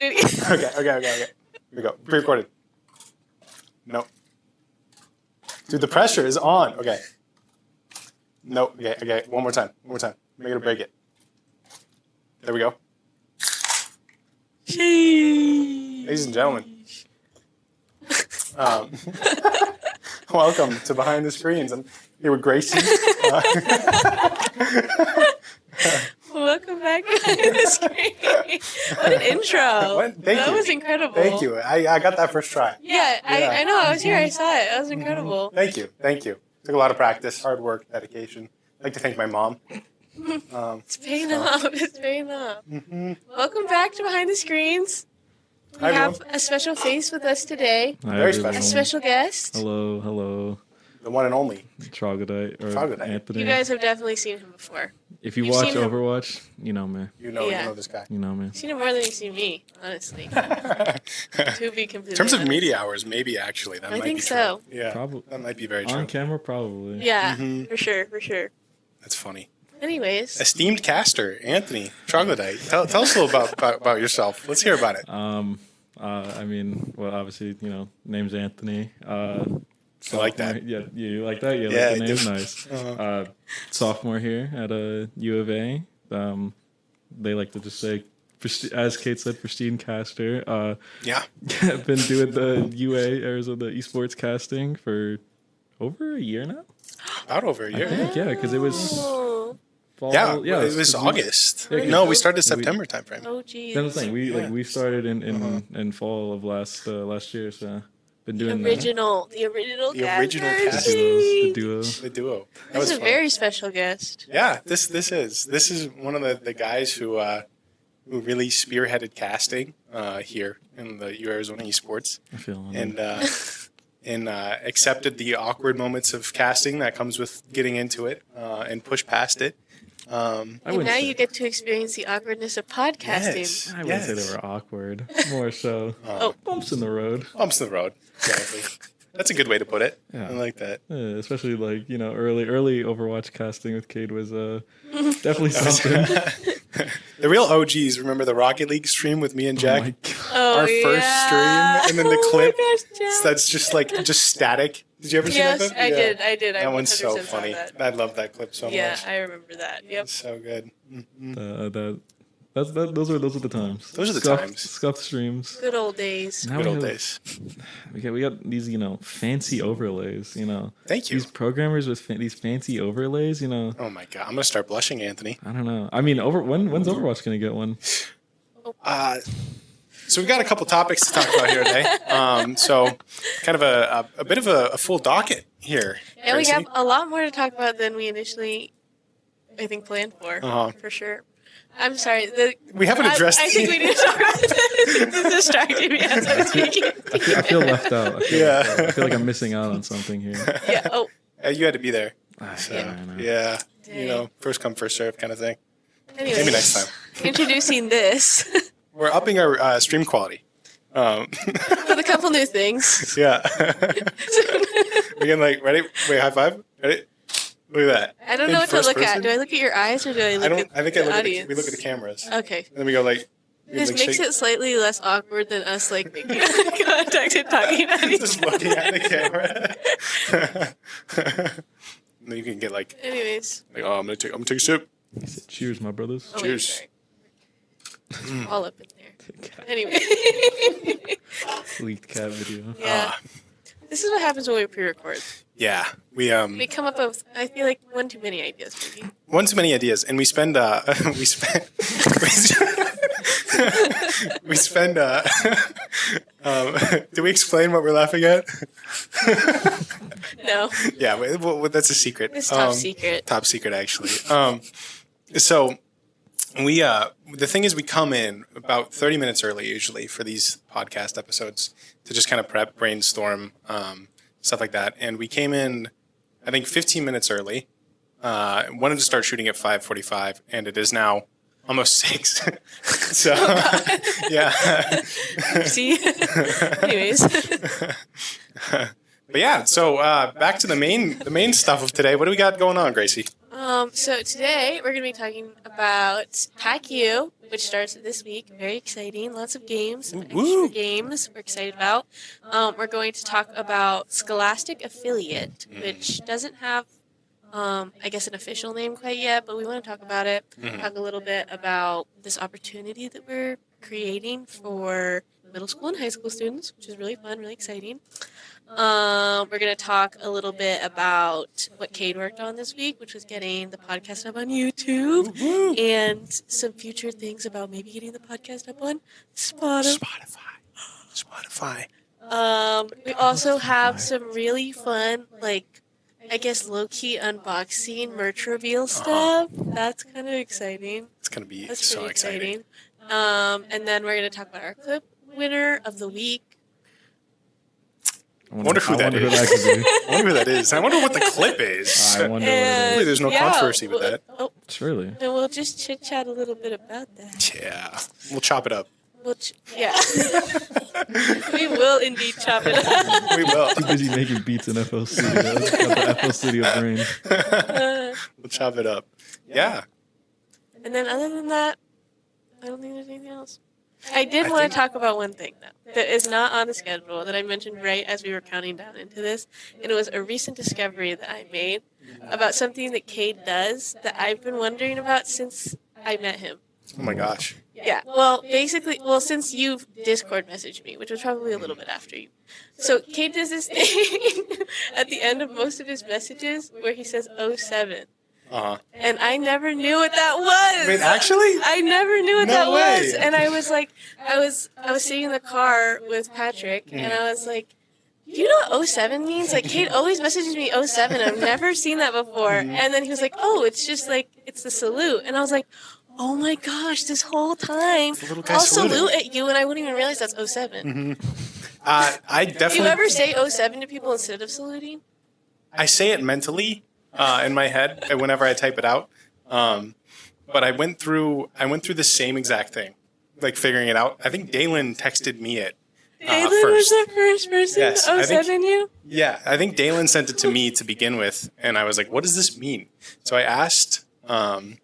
Okay. Here we go. Pre-recorded. No. Dude, the pressure is on. Okay. No. Okay. One more time. Make it or break it. There we go. Ladies and gentlemen. Welcome to Behind the Screens. I'm here with Gracie. Welcome back behind the screen. What an intro. That was incredible. Thank you. I got that first try. Yeah, I know. I was here. I saw it. That was incredible. Thank you. Took a lot of practice, hard work, dedication. I'd like to thank my mom. It's paying off. Mm-hmm. Welcome back to Behind the Screens. We have a special face with us today. Hi, Very everyone. special. A special guest. Hello. The one and only. Troglodyte. Anthony. You guys have definitely seen him before. If you You've watch seen him. Overwatch, you know me. You know Yeah. this guy. You know me. You've seen him more than you've seen me, honestly. In To be completely terms of honest. media hours, maybe actually. That I might think be so. True. Yeah. Probably. That might be very true. On camera, probably. Yeah, Mhm. for sure. That's funny. Anyways, Esteemed caster, Anthony Troglodyte. Tell us a little about yourself. Let's hear about it. Well, obviously, name's Anthony. I like that. Yeah, you like that? You Yeah, like the I name? do. Nice. Uh-huh. Sophomore here at U of A. They like to just say, as Kate said, pristine caster. Yeah. I've been doing the UA Arizona Esports casting for over a year now. About over a I year. think, yeah, because it was oh, fall. Yeah, it was 'cause August. Yeah, No, we started we- September timeframe. oh geez. That's the thing. We started in fall of last year, so been The doing original The original caster. caster. the duo. The duo. That This was is a fun. very special guest. Yeah, this is one of the guys who really spearheaded casting here in the U Arizona Esports I feel and accepted the awkward moments of casting that comes with getting into it and pushed past it. And now you get to experience the awkwardness of podcasting. Yes. I wouldn't say they were awkward. More so bumps in the road. Bumps in the road. Exactly. That's a good way to put it. Yeah. I like that. Especially early Overwatch casting with Cade was definitely something. The real OGs remember the Rocket League stream with me and Jack. Oh my God. Oh, Our first yeah. stream, and then the Oh clip my gosh, Jack. that's just static. Did you ever see that? Yes, clip? I Yeah. did. I That one's so 100% saw funny. that. I love that clip so Yeah, much. I remember that. Yep. It's so good. Those are the times. Those are the Scuffed- times. Scuffed streams. Good old days. Now Good we old have- days. We got these fancy overlays. Thank you. These programmers with these fancy overlays. Oh my god, I'm gonna start blushing, Anthony. I don't know. I mean, when's Overwatch gonna get one? So we've got a couple topics to talk about here today. So kind of a bit of a full docket here. And we Gracie. have a lot more to talk about than we initially, I think, planned for. Uh-huh. For sure. I'm sorry. We haven't addressed. I think we need to talk about this. This distracted me as I was speaking. I feel left out. I feel like I'm missing out on something here. Yeah. Oh. You had to be there. So, I know. yeah, Dang. first come first serve kind of thing. Anyways, Maybe next time. Introducing this We're upping our stream quality. with a couple new things. Yeah. We can ready? Wait, high five. Ready? Look at that. I don't In know what to first look person? at. Do I look at your eyes or do I look at I think the I look audience? we look at the cameras. Okay. And then we go we This makes shake- it slightly less awkward than us making eye contact and talking at each just other. looking at the camera. And then you can get Anyways. I'm gonna take a sip. He said, cheers, my brothers. Oh, wait, Cheers. sorry. All up in there. Anyway. Leaked cat video. Yeah. This is what happens when we pre-record. Yeah, we We come up with, I feel like, one too many ideas, maybe. one too many ideas, and we spend we spend do we explain what we're laughing at? No. Yeah, well, that's a secret. It's top secret. Top secret, actually. So we the thing is, we come in about 30 minutes early usually for these podcast episodes to just kind of prep, brainstorm, stuff like that. And we came in, I think, 15 minutes early. Wanted to start shooting at 5:45, and it is now almost 6. So yeah. See? Anyways. But yeah, so back to the main stuff of today. What do we got going on, Gracie? So today we're going to be talking about PAC-U, which starts this week. Very exciting. Lots of games, some extra games we're excited about. We're going to talk about Scholastic Affiliate, which doesn't have, I guess, an official name quite yet, but we want to talk about it. Talk a little bit about this opportunity that we're creating for middle school and high school students, which is really fun, really exciting. We're going to talk a little bit about what Cade worked on this week, which was getting the podcast up on YouTube, and some future things about maybe getting the podcast up on Spotify. We also have some really fun, like, I guess low-key unboxing merch reveal stuff. That's kind of exciting. It's going to be That's so pretty exciting. And then we're going to talk about our clip winner of the week. I wonder who that is. I wonder who that is. I wonder what the clip is. I wonder what it is. Hopefully there's no controversy with that. Oh, Surely. and we'll just chit-chat a little bit about that. Yeah. We'll chop it up. Yeah. We will indeed chop it up. We will. Too busy making beats in FL Studio. Got the FL Studio brain. We'll chop it up. Yeah. And then other than that, I don't think there's anything else. I did want to talk about one thing, though, that is not on the schedule that I mentioned right as we were counting down into this. And it was a recent discovery that I made about something that Cade does that I've been wondering about since I met him. Oh my gosh. Yeah, well, basically, since you've Discord messaged me, which was probably a little bit after you. So Cade does this thing at the end of most of his messages where he says 07. And I never knew what that was. Wait, actually? I never knew what No that way. was. And I was like, I was sitting in the car with Patrick, and I was like, do you know what 07 means? Like, Cade always messages me 07. I've never seen that before. And then he was like, oh, it's just like, it's the salute. And I was like, oh my gosh, this whole time I'll salute at you, and I wouldn't even realize that's 07. I definitely. Do you ever say 07 to people instead of saluting? I say it mentally in my head whenever I type it out. But I went through the same exact thing, like figuring it out. I think Dalen texted me it Dalen first. was the first person Yes, to 07 you? Yeah, I think Dalen sent it to me to begin with, and I was like, what does this mean? So I asked one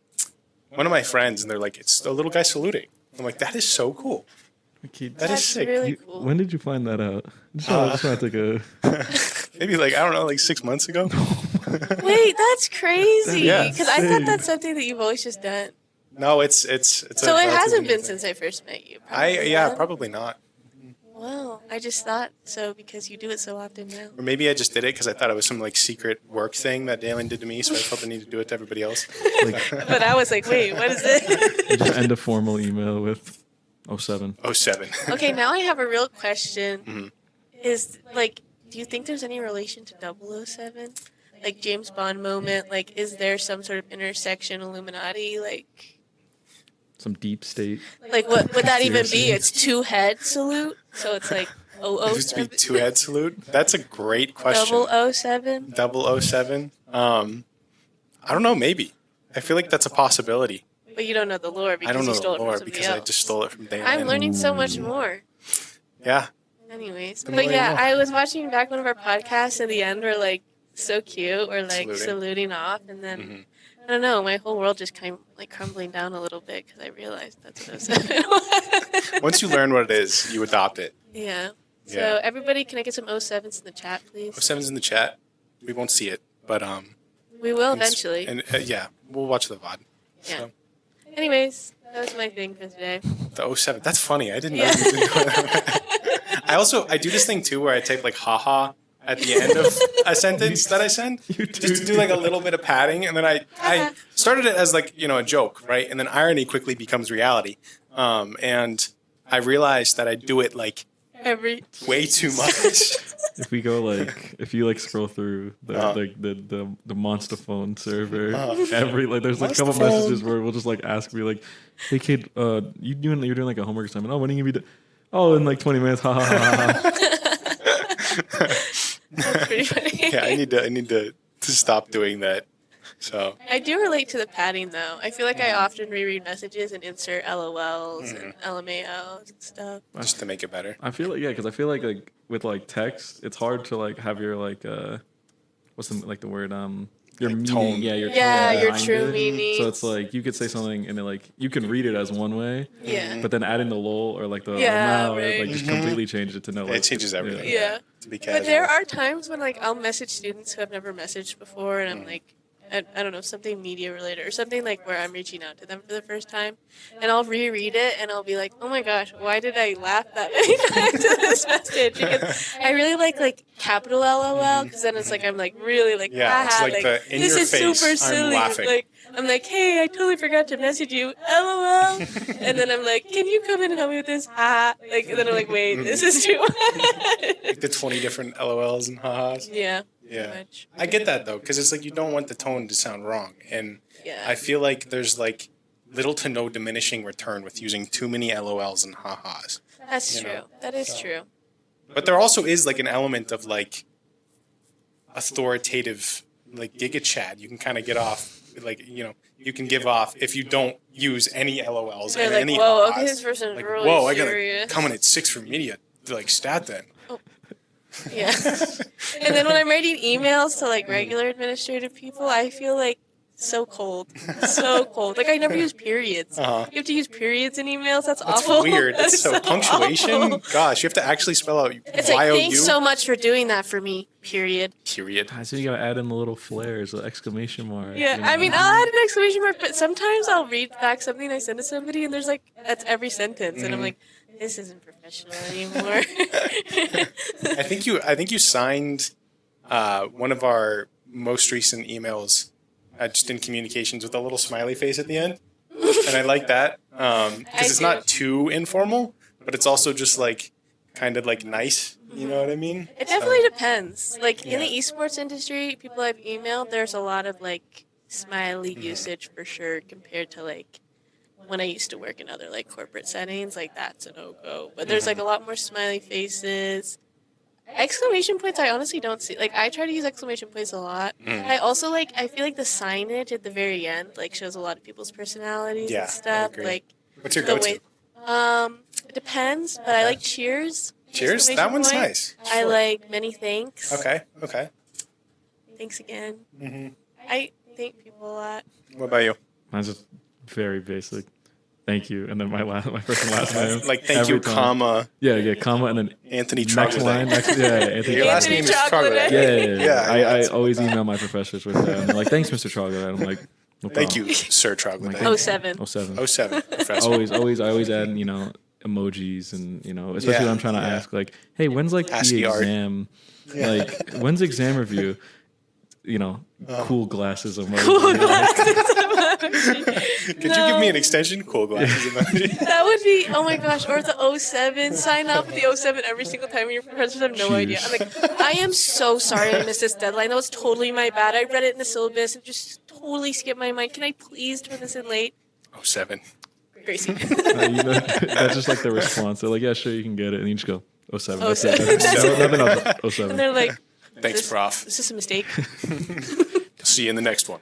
of my friends, and they're like, it's a little guy saluting. I'm like, that is so cool. That is sick. Really cool. When did you find that out? Just want to take a... Maybe like, I don't know, like 6 months ago. Wait, that's crazy. Yeah. Because I thought that's something that you've always just done. No, it's So it hasn't been since I first met you. Probably not. Well, I just thought so because you do it so often now. Or maybe I just did it because I thought it was some like secret work thing that Dalen did to me, so I felt the need to do it to everybody else. But I was like, wait, what is it? Just end a formal email with 07. 07. Okay, now I have a real question. Is, like, do you think there's any relation to 007? Like, James Bond moment? Like, is there some sort of intersection Illuminati? Like, Some deep state. what would that even be? It's two-head salute? So it's like It used to be 2-head salute. That's a great question. 007? 007. I don't know, maybe. I feel like that's a possibility. But you don't know the lore because I don't know you stole the lore it from because somebody I else. just stole it from Dalen. I'm learning so much more. Yeah. Anyways, more but you yeah, know. I was watching back one of our podcasts, and the end were like so cute, or like Saluting. saluting off, and then I don't know, my whole world just came like crumbling down a little bit because I realized that's what 07 was. Once you learn what it is, you adopt it. Yeah. So Yeah. everybody, can I get some 07s in the chat, please? 07's in the chat. We won't see it, but We will eventually. And yeah, we'll watch the VOD. Yeah. So, Anyways, that was my thing for today. the 07. That's funny. I didn't know Yeah. you did that. I do this thing too where I type like haha at the end of a sentence that I send, just to do like a little bit of padding, and then I started it as like, a joke, right? And then irony quickly becomes reality. And I realized that I do it like way too much. If we go if you scroll through the Monster Phone server, there's a couple messages where we'll just ask me hey kid, you're doing like a homework assignment. Oh, when are you gonna be done? Oh, in 20 minutes. Ha ha ha. That's pretty funny. Yeah, I need to stop doing that. So I do relate to the padding though. I feel like I often reread messages and insert LOLs and LMAOs and stuff. just to make it better. I feel because I feel like with text, it's hard to have your what's the word your like, meaning, tone. your your behind true it. meaning. So it's like you could say something and then like you can read it as one way, Yeah. but then adding the lol or like the Yeah, amount, right. like just completely changes it to know. Like, It changes everything. Yeah. To be casual. But there are times when like I'll message students who have never messaged before, and I'm like, I don't know, something media related or something like where I'm reaching out to them for the first time, and I'll reread it and I'll be like, oh my gosh, why did I laugh that many times to this message? Because I really like capital LOL, because then it's like I'm like really like, Yeah, it's haha, like the in this your is face, super I'm silly. laughing. Like I'm like, hey, I totally forgot to message you, LOL, and then I'm like, can you come in and help me with this? Ha! Like, and then I'm like, wait, this is too much. Like the 20 different LOLs and ha-has. Yeah. Yeah. Pretty much. I get that though, because it's like you don't want the tone to sound wrong, and Yeah. I feel like there's like little to no diminishing return with using too many LOLs and ha-has. That's You true. know, That is true. But there also is like an element of like authoritative, like Giga Chad. You can kind of get off, like, you can give off if you don't use any LOLs They're and like, any whoa, ha-has. okay, this person's Like, really whoa, I gotta serious. come in at 6 for media, like stat then. Yeah. And then when I'm writing emails to like regular administrative people, I feel like so cold. So cold. Like I never use periods. Uh-huh. You have to use periods in emails? That's That's awful. weird. That's so punctuation. awful. Gosh, you have to actually spell out It's like, Y-O-U. thanks so much for doing that for me, period. Period. So you gotta add in the little flares, the exclamation mark. Yeah, you know? I mean, I'll add an exclamation mark, but sometimes I'll read back something I send to somebody, and there's like, that's every sentence, and I'm like, this isn't professional anymore. I think you signed one of our most recent emails just in communications with a little smiley face at the end, and I like that because it's not too informal, but it's also just like kind of like nice. You know what I mean? It definitely depends. Like in the Yeah. esports industry, people I've emailed, there's a lot of like smiley usage for sure compared to like when I used to work in other like corporate settings. Like that's a no-go. But there's like a lot more smiley faces. Exclamation points I honestly don't see. Like I try to use exclamation points a lot. I also like I feel like the signage at the very end like shows a lot of people's personalities Yeah, I and stuff. agree. Like What's your the go-to? way it depends, but I like cheers. Cheers. Exclamation That one's point. nice. I like many thanks. Okay. Okay. Thanks again. hmm I thank people a lot. What about you? Mine's just very basic. Thank you, and then my first and last name. Like thank every you, time. comma Yeah, comma, and then Anthony next Troglodyte. line. Anthony. Your last Anthony name is Troglodyte. Troglodyte. Yeah. Yeah, I that's- always email my professors with that. And they're like, thanks, Mr. Troglodyte. I'm like, no problem. Thank you, Sir Troglodyte. Oh, 07. 07. 07, Professor. I always add, emojis and, especially Yeah, when I'm trying to yeah. ask, like, hey, when's like ASCII the art. exam? Like, when's exam review? Cool glasses emoji. Cool glasses. Could you give me an extension? Cool glasses emoji. That would be, oh my gosh, or the 07. Sign up with the 07 every single time, and your professors have no idea. I'm like, I am so sorry I missed this deadline. That was totally my bad. I read it in the syllabus and just totally skipped my mind. Can I please turn this in late? 07. Gracie. That's just like the response. They're like, yeah, sure, you can get it. And you just go, 07. That's 07. it. Nothing else. And 07. they're like, Thanks, Prof. is this a mistake? See you in the next one.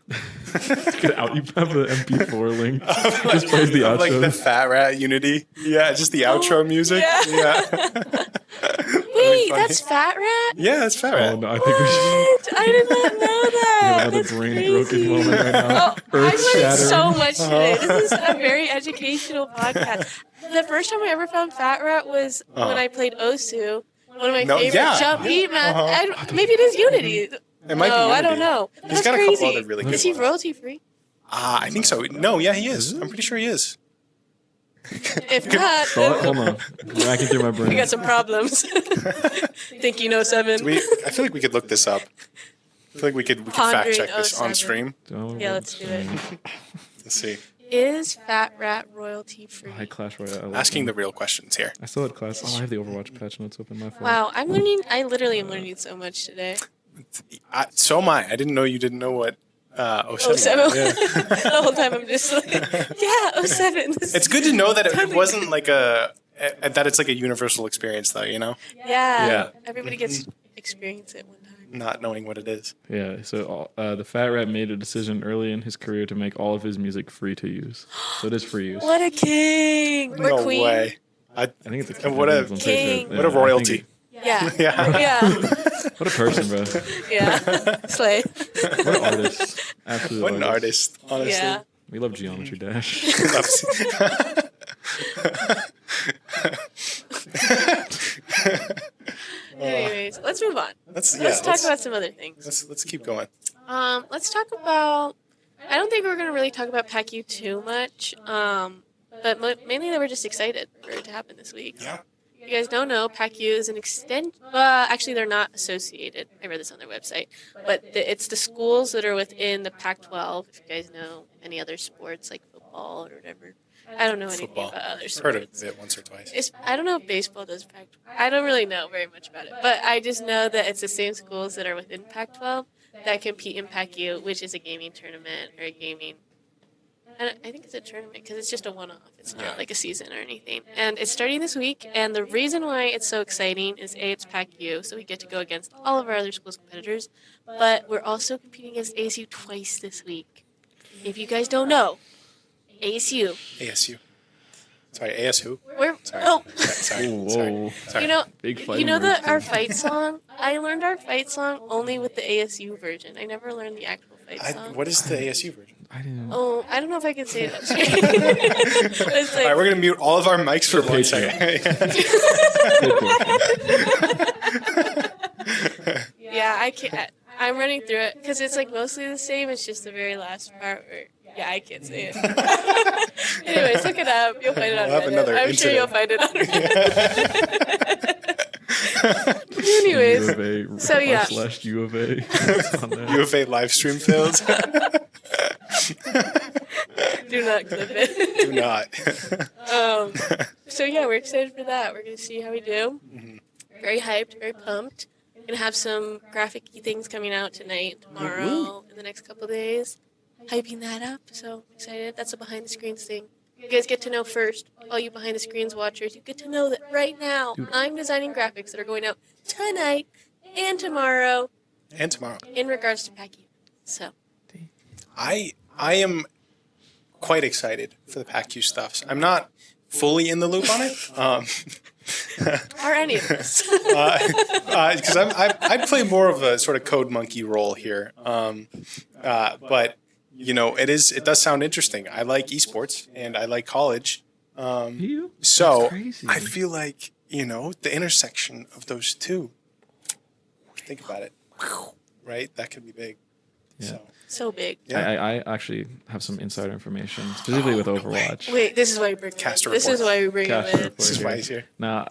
Get out. You have the MP4 link. Just plays the Of, like the outro. Fat Rat Unity. Yeah, just the outro music. yeah. Wait, funny. that's Fat Rat? Yeah, it's Fat Rat. Oh, no, I think we should. What? I did not know that. have another That's brain crazy. broken moment right now. Oh, I learned Earth-shattering. so much today. This is a very educational podcast. The first time I ever found Fat Rat was when I played Osu. One of my favorite jump beat math. Maybe it is Unity. It might be No, I Unity. don't know. He's That's got a crazy. couple other really good Is he ones. royalty free? I think so. No, yeah, he is. I'm pretty sure he is. If not, Hold on. Racking through my we brain. got some problems. Thinking 07. I feel like we could look this up. I feel like we could fact Pondering check this on 07. stream. Yeah, let's do it. Let's see. Is Fat Rat royalty free? High Clash Royale. Asking the real questions here. I still had class. Oh, I have the Overwatch patch notes open. My phone. Wow, I'm learning. I literally am learning so much today. So am I. I didn't know you didn't know what 07 07. was. Yeah. The whole time I'm just like, yeah, 07. It's good to know that it wasn't like that it's like a universal experience though, Yeah. Yeah. Everybody gets to experience it one time. Not knowing what it is. Yeah, so the Fat Rat made a decision early in his career to make all of his music free to use. So it is free use. What a king! Or No queen. way. I think it's a What a I'm pretty sure. king. What a I think royalty. Yeah. Yeah. Yeah. What a person, bro. Yeah. Slay. What an artist. Absolutely. What an artist, honestly. Yeah. We love Geometry Dash. Anyways, let's move on. Let's Talk about some other things. Let's keep going. Let's talk about. I don't think we're gonna really talk about PAC-U too much. But mainly that we're just excited for it to happen this week. Yeah. You guys don't know, PAC-U is an actually, they're not associated. I read this on their website. But it's the schools that are within the Pac-12. If you guys know any other sports like football or whatever. I don't know anything about other sports. Heard of it once or twice. I don't know if baseball does Pac-12. I don't really know very much about it. But I just know that it's the same schools that are within Pac-12 that compete in PAC-U, which is a gaming tournament or a gaming... I think it's a tournament because it's just a one-off. It's not like a season or anything. And it's starting this week. And the reason why it's so exciting is it's PAC-U, so we get to go against all of our other schools' competitors. But we're also competing against ASU twice this week. If you guys don't know, ASU. Sorry, ASU. Sorry. Oh. Sorry. Whoa. Sorry. Big fight. You know our fight song? I learned our fight song only with the ASU version. I never learned the actual fight song. What is the ASU version? I didn't. Oh, I don't know if I can say that. It's All right, we're gonna mute all of our mics for 1 second. Yeah, I can't. I'm running through it because it's like mostly the same. It's just the very last part where, yeah, I can't say it. Anyways, look it up. You'll find it on Reddit. I'm sure you'll find it on Reddit. Anyways, so yeah. /U of A. U of A live stream fails. Do not clip it. Do not. So yeah, we're excited for that. We're gonna see how we do. Very hyped, very pumped. Gonna have some graphic-y things coming out tonight, tomorrow, in the next couple days. Hyping that up, so excited. That's a behind-the-scenes thing. You guys get to know first, all you behind-the-screens watchers. You get to know that right now I'm designing graphics that are going out tonight and tomorrow. In regards to PAC-U. So. I am quite excited for the PAC-U stuff. I'm not fully in the loop on it. Are any of us? Because I play more of a sort of code monkey role here. But you know, it does sound interesting. I like esports and I like college. So I feel like, you know, the intersection of those two. Think about it. Right? That could be big. Yeah. So big. Yeah. I actually have some insider information, specifically with Overwatch. Wait, this is why we bring him in. This is why we bring him in. This is why he's here. Now,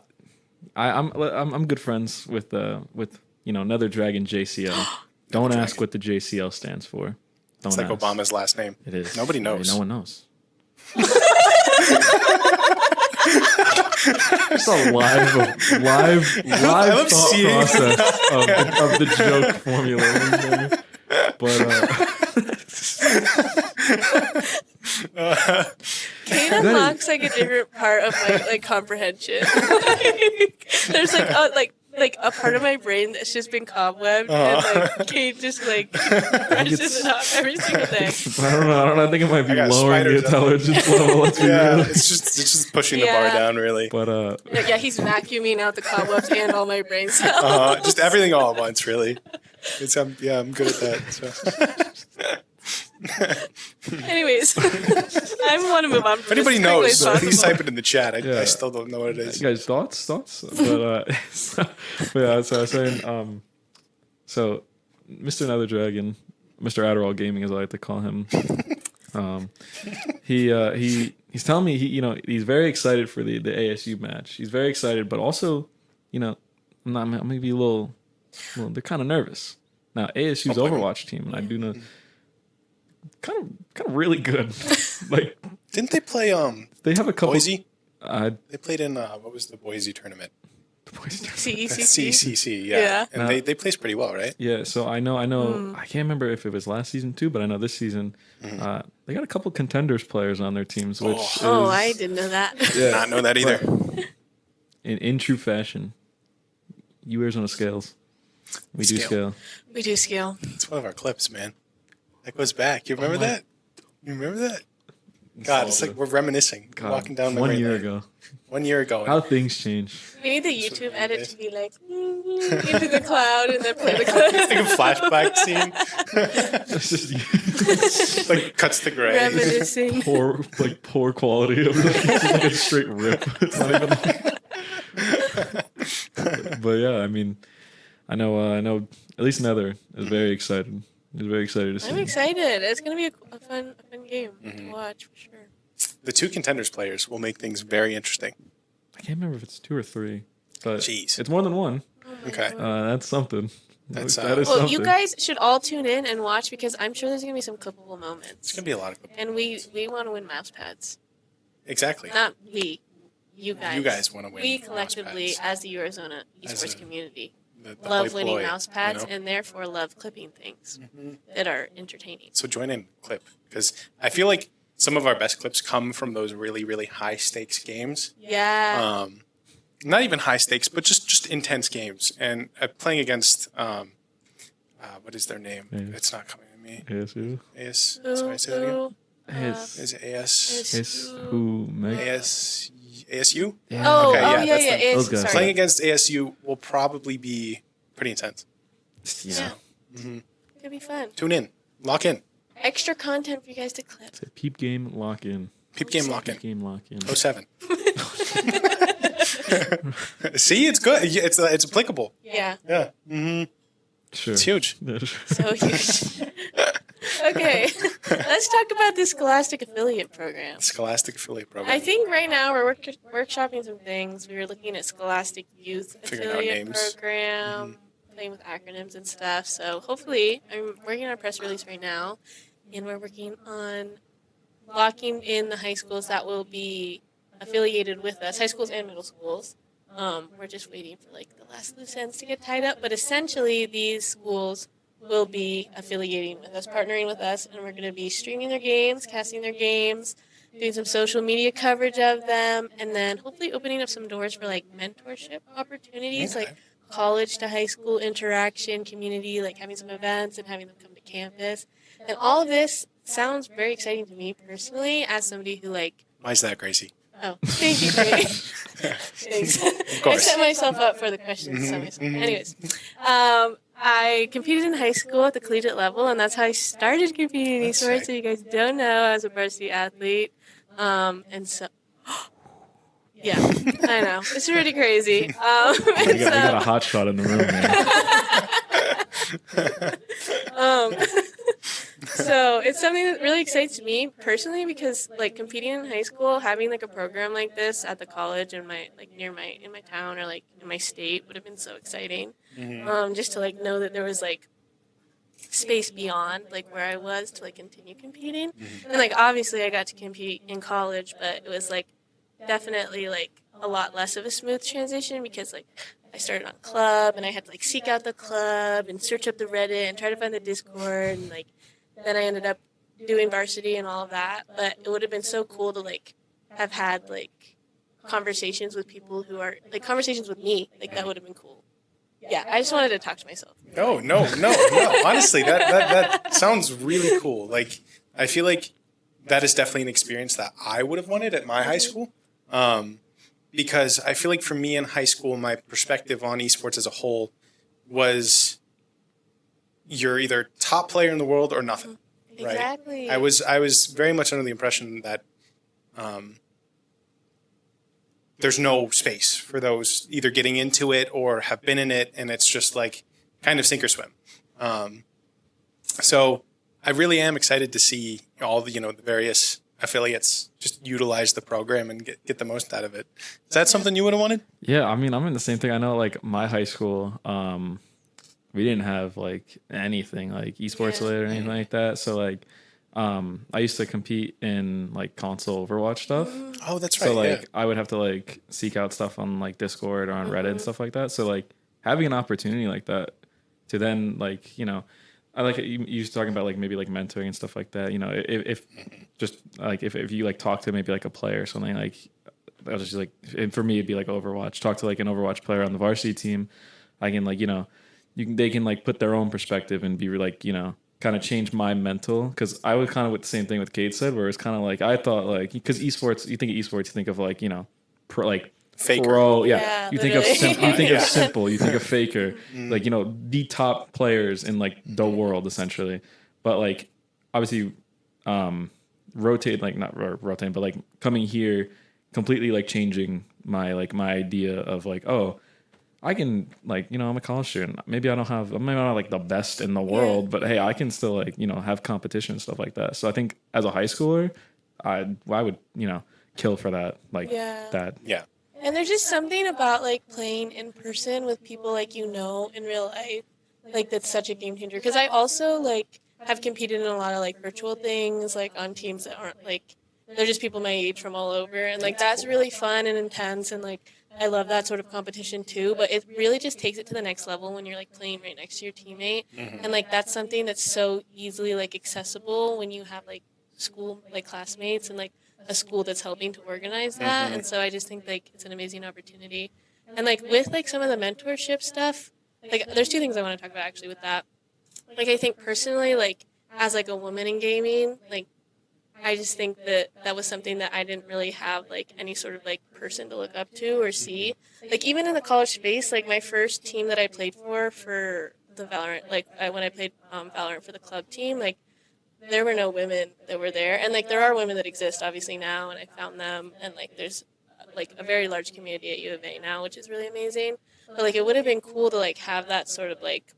I'm good friends with Nether Dragon JCL. Don't ask what the JCL stands for. It's like Obama's last name. It is. Nobody knows. No one knows. It's a live thought process of the joke formula. But Kate unlocks like a different part of my like comprehension. There's like a part of my brain that's just been cobwebbed, and like Kate just like brushes it up every single day. I don't know. I think it might be lowering the intelligence level. Let's be real. It's just pushing the bar down, really. But yeah, he's vacuuming out the cobwebs and all my brain cells. Just everything all at once, really. I'm good at that. So. Anyways, I want to move on. If anybody knows, please type it in the chat. I still don't know what it is. Guys, thoughts? But yeah, so I was saying, so Mr. Nether Dragon, Mr. Adderall Gaming, as I like to call him, he's telling me he's very excited for the ASU match. He's very excited, but also, I'm gonna be a little. Well, they're kind of nervous. Now, ASU's Overwatch team, and I do know, kind of really good. Like, didn't they play? They have a couple. Boise. They played in what was the Boise tournament? The Boise tournament. CECC. Yeah. And they placed pretty well, right? Yeah. So I know. I can't remember if it was last season too, but I know this season they got a couple contenders players on their teams. Which I didn't know that. Did not know that either. In true fashion, you Arizona scales. We do scale. We do scale. It's one of our clips, man. That goes back. You remember that? You remember that? God, it's like we're reminiscing. God, Walking down memory 1 year lane. ago. 1 year ago. How things change. We need the YouTube edit to be like into the cloud and then play the clip. It's like a flashback scene. It's just Like cuts to gray. Reminiscing. poor quality of it. It's just like a straight rip. It's not even but yeah, I mean, I know at least Nether is very excited. He's very excited to see. I'm excited. It's gonna be a fun game to watch for sure. The 2 contenders players will make things very interesting. I can't remember if it's 2 or 3, but Jeez. it's more than 1. Okay. That's something. That's, That is Well, something. you guys should all tune in and watch because I'm sure there's gonna be some clippable It's moments. gonna be a lot of. And we want to win mouse pads. Exactly. Not we. You guys. You guys want to win. We mouse collectively, pads. as the Arizona As esports a- community, The love hoi winning polloi, mouse pads you know? and therefore love clipping things that are entertaining. So join in, clip, because I feel like some of our best clips come from those really, really high stakes games. Yeah. Not even high stakes, but just intense games. And playing against what is their name? Yeah. It's not coming to me. ASU. AS. Sorry, say that again. Ooh, Is it AS? It's who Meg? ASU? Yeah. Oh, Okay, yeah, yeah, that's yeah. the- It's, those guys. sorry. Playing against ASU will probably be pretty intense. Yeah. It'll be fun. Tune in, lock in, Extra content for you guys to clip. It's a peep game lock in. peep game, lock in. Peep game lock in. 07. See, it's good. It's applicable. Yeah. Yeah, Sure. it's huge. So huge. Okay. Let's talk about the Scholastic affiliate program. Scholastic affiliate program. I think right now we're workshopping some things. We were looking at Scholastic Youth Figuring out affiliate names. program, playing with acronyms and stuff. So hopefully, I'm working on a press release right now, and we're working on locking in the high schools that will be affiliated with us, high schools and middle schools. We're just waiting for like the last loose ends to get tied up, but essentially these schools will be affiliating with us, partnering with us, and we're going to be streaming their games, casting their games, doing some social media coverage of them, and then hopefully opening up some doors for like mentorship opportunities, Okay. like college to high school interaction, community, like having some events and having them come to campus. And all of this sounds very exciting to me personally as somebody who like, Why is that, Gracie? oh, thank you, Grace. Thanks. I course. set myself up for the questions. So myself. Anyways, I competed in high school at the collegiate level, and that's how I started competing in That's esports. sick. So you guys don't know, I was a varsity athlete, and so. Yeah, I know. It's pretty crazy. You got a hot shot in the room, man. So it's something that really excites me personally because like competing in high school, having like a program like this at the college in my like near my in my town or like in my state would have been so exciting. Just to like know that there was like space beyond like where I was to like continue competing. And like obviously I got to compete in college, but it was like definitely like a lot less of a smooth transition because like I started on club and I had to like seek out the club and search up the Reddit and try to find the Discord and like then I ended up doing varsity and all of that. But it would have been so cool to like have had like conversations with people who are like conversations with me. Like that would have been cool. Yeah, I just wanted to talk to myself. No. Honestly, that sounds really cool. Like, I feel like that is definitely an experience that I would have wanted at my high school. Because I feel like for me in high school, my perspective on esports as a whole was you're either top player in the world or nothing. Right? Exactly. I was very much under the impression that there's no space for those either getting into it or have been in it, and it's just like kind of sink or swim. So I really am excited to see all the the various affiliates just utilize the program and get the most out of it. Is that something you would have wanted? Yeah, I mean, I'm in the same thing. I know, like, my high school, we didn't have, like, anything, like, esports related or anything like that. So, like, I used to compete in, like, console Overwatch stuff. Oh, that's right. So, like, I would have to, like, seek out stuff on, like, Discord or on Reddit and stuff like that. So, like, having an opportunity like that to then, like, I like it. You was talking about like maybe like mentoring and stuff like that. If just like if you like talk to maybe like a player or something, like I was just like, and for me it'd be like Overwatch. Talk to like an Overwatch player on the varsity team. I can like they can like put their own perspective and be like kind of changed my mental, because I was kind of with the same thing with Kate said, where it's kind of like I thought like, because esports, you think of esports, you think of like, you know, like Faker. pro, Yeah, you think of literally. you think of simple, you think of faker, like, you know, the top players in like the world essentially, but like obviously rotate, like not rotating, but like coming here, completely like changing my idea of like, oh, I can, like, you know, I'm a college student. Maybe I'm not like the best in the world, but hey, I can still, like, you know, have competition and stuff like that. So I think as a high schooler, I would, you know, kill for that, like that. Yeah. And there's just something about like playing in person with people like you know in real life, like that's such a game changer. Because I also like have competed in a lot of like virtual things, like on teams that aren't like they're just people my age from all over, and like that's really fun and intense, and like I love that sort of competition too. But it really just takes it to the next level when you're like playing right next to your teammate, and like that's something that's so easily like accessible when you have like school like classmates and like a school that's helping to organize that. And so I just think like it's an amazing opportunity. And like with like some of the mentorship stuff, like there's two things I want to talk about actually with that. Like I think personally, like as like a woman in gaming, like I just think that that was something that I didn't really have like any sort of like person to look up to or see. Like even in the college space, like my first team that I played for the Valorant, like when I played Valorant for the club team, like there were no women that were there, and like there are women that exist obviously now, and I found them, and like there's like a very large community at U of A now, which is really amazing. But like it would have been cool to like have that sort of like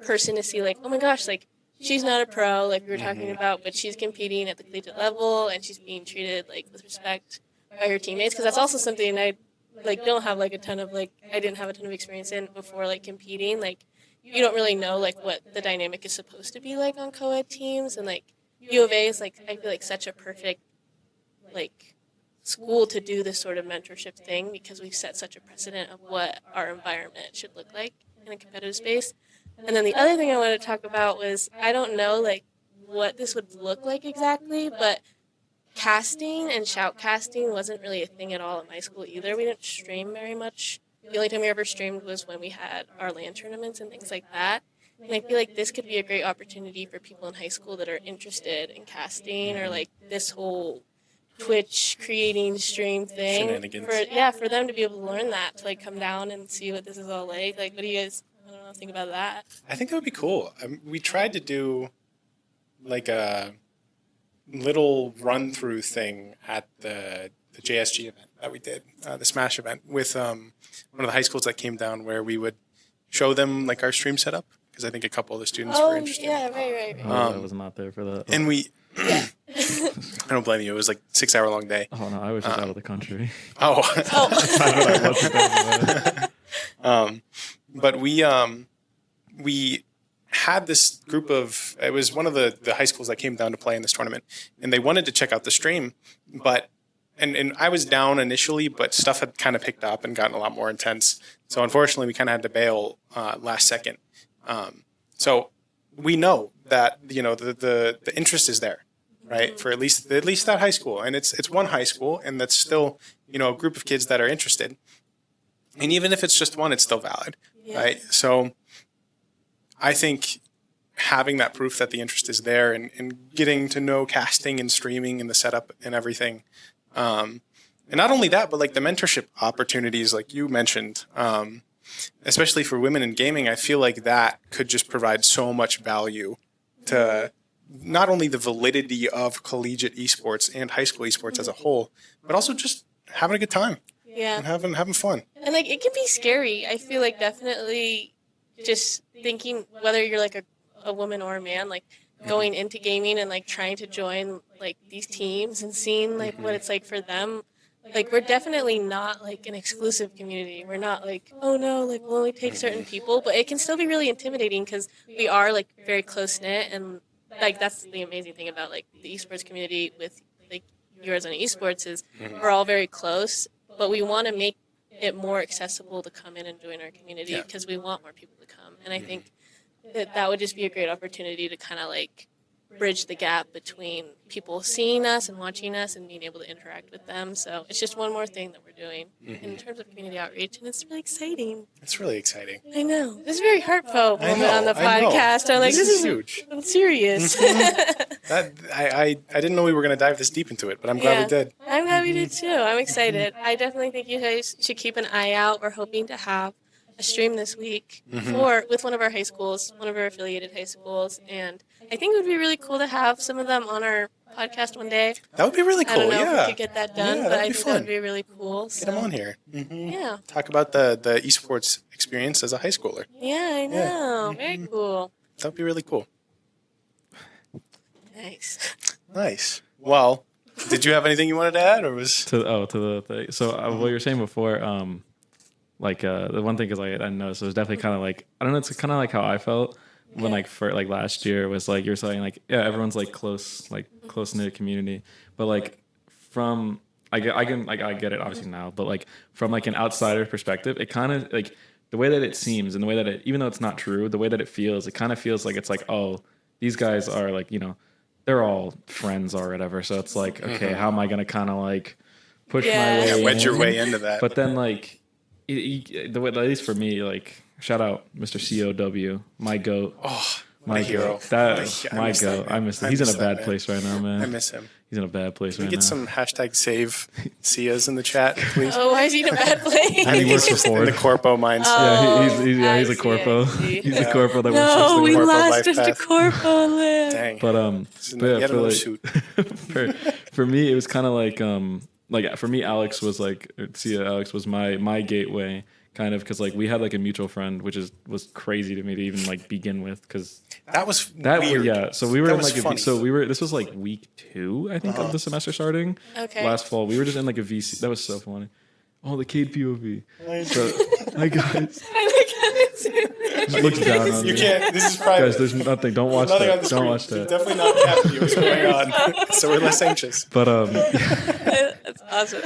person to see like, oh my gosh, like she's not a pro like we were talking about, but she's competing at the collegiate level and she's being treated like with respect by her teammates, because that's also something I like don't have like a ton of like I didn't have a ton of experience in before like competing. Like you don't really know like what the dynamic is supposed to be like on co-ed teams, and like U of A is like I feel like such a perfect like school to do this sort of mentorship thing, because we've set such a precedent of what our environment should look like in a competitive space. And then the other thing I wanted to talk about was I don't know like what this would look like exactly, but casting and shoutcasting wasn't really a thing at all at my school either. We didn't stream very much. The only time we ever streamed was when we had our LAN tournaments and things like that. And I feel like this could be a great opportunity for people in high school that are interested in casting or like this whole Twitch creating stream thing. For them to be able to learn that, to like come down and see what this is all like. Like, what do you guys, I don't know, think about that? I think that would be cool. We tried to do like a little run through thing at the JSG event that we did, the Smash event with one of the high schools that came down, where we would show them like our stream setup, because I think a couple of the students were interested. Yeah, right. I was not there for that. And we, I don't blame you. It was like 6 hour long day. Oh no, I was just out of the country. Oh. Oh. But we had this group of, it was one of the high schools that came down to play in this tournament, and they wanted to check out the stream, but and I was down initially, but stuff had kind of picked up and gotten a lot more intense. So unfortunately, we kind of had to bail last second. So we know that, you know, the interest is there, right? For at least that high school, and it's one high school, and that's still, you know, a group of kids that are interested. And even if it's just one, it's still valid, right? So I think having that proof that the interest is there, and getting to know casting and streaming and the setup and everything. And not only that, but like the mentorship opportunities, like you mentioned, especially for women in gaming, I feel like that could just provide so much value to not only the validity of collegiate esports and high school esports as a whole, but also just having a good time. Yeah. And having fun. And like it can be scary. I feel like definitely just thinking whether you're like a woman or a man, like going into gaming and like trying to join like these teams and seeing like what it's like for them. Like we're definitely not like an exclusive community. We're not like, oh no, like we'll only take certain people, but it can still be really intimidating because we are like very close knit, and like that's the amazing thing about like the esports community with like yours on esports is we're all very close, but we want to make it more accessible to come in and join our community because we want more people to come. And I think that would just be a great opportunity to kind of like bridge the gap between people seeing us and watching us and being able to interact with them. So it's just one more thing that we're doing in terms of community outreach, and it's really exciting. It's really exciting. I know. This is a very heartfelt moment on the I know. podcast. I'm like, this is huge. I'm serious. I didn't know we were going to dive this deep into it, but I'm glad we did. I'm glad we did too. I'm excited. I definitely think you guys should keep an eye out. We're hoping to have a stream this week with one of our high schools, one of our affiliated high schools, and I think it would be really cool to have some of them on our podcast one day. That would be really cool. I don't know if we could get that done, but I think fun. that would be really cool. Get them on here. Yeah. Talk about the esports experience as a high schooler. Yeah, I know. Very cool. That would be really cool. Nice. Well, did you have anything you wanted to add, or was to the thing? So what you were saying before, the one thing is I noticed it was definitely kind of like, I don't know, it's kind of like how I felt when like for like last year was like you're saying like, yeah, everyone's like close knit community, but like from I get it obviously now, but like from like an outsider perspective, it kind of like the way that it seems and the way that it, even though it's not true, the way that it feels, it kind of feels like it's like, oh, these guys are like, you know, they're all friends or whatever. So it's like, okay, how am I gonna kind of like push my way, wedge your way into that? But then like the way, at least for me, like shout out Mr. COW, my goat. Oh, my hero. My goat. I miss him. He's in a bad place right now, man. I miss him. He's in a bad place right now. Get some hashtag save Sias in the chat, please. Oh, why is he in a bad place? I think he's just in the corpo mindset. He's a corpo. He's a corpo that no, works we corpo lost life Mr. path. Corpo live. Dang. But Yet another suit. for me, it was kind of like for me, Alex was like, Alex was my gateway. Kind of because like we had like a mutual friend, which was crazy to me to even like begin with, because that was weird. Yeah. So we were that in like funny. this was like week 2 I think of the semester starting. Okay. Last fall we were just in like a VC. That was so funny. Oh, the Cade POV. So hi guys. Just looks down on You me. can't. This is private. Guys, there's nothing. Don't watch Nothing on that. the Don't screen. watch that. Definitely not cat viewers going on, so we're less anxious. But That's awesome.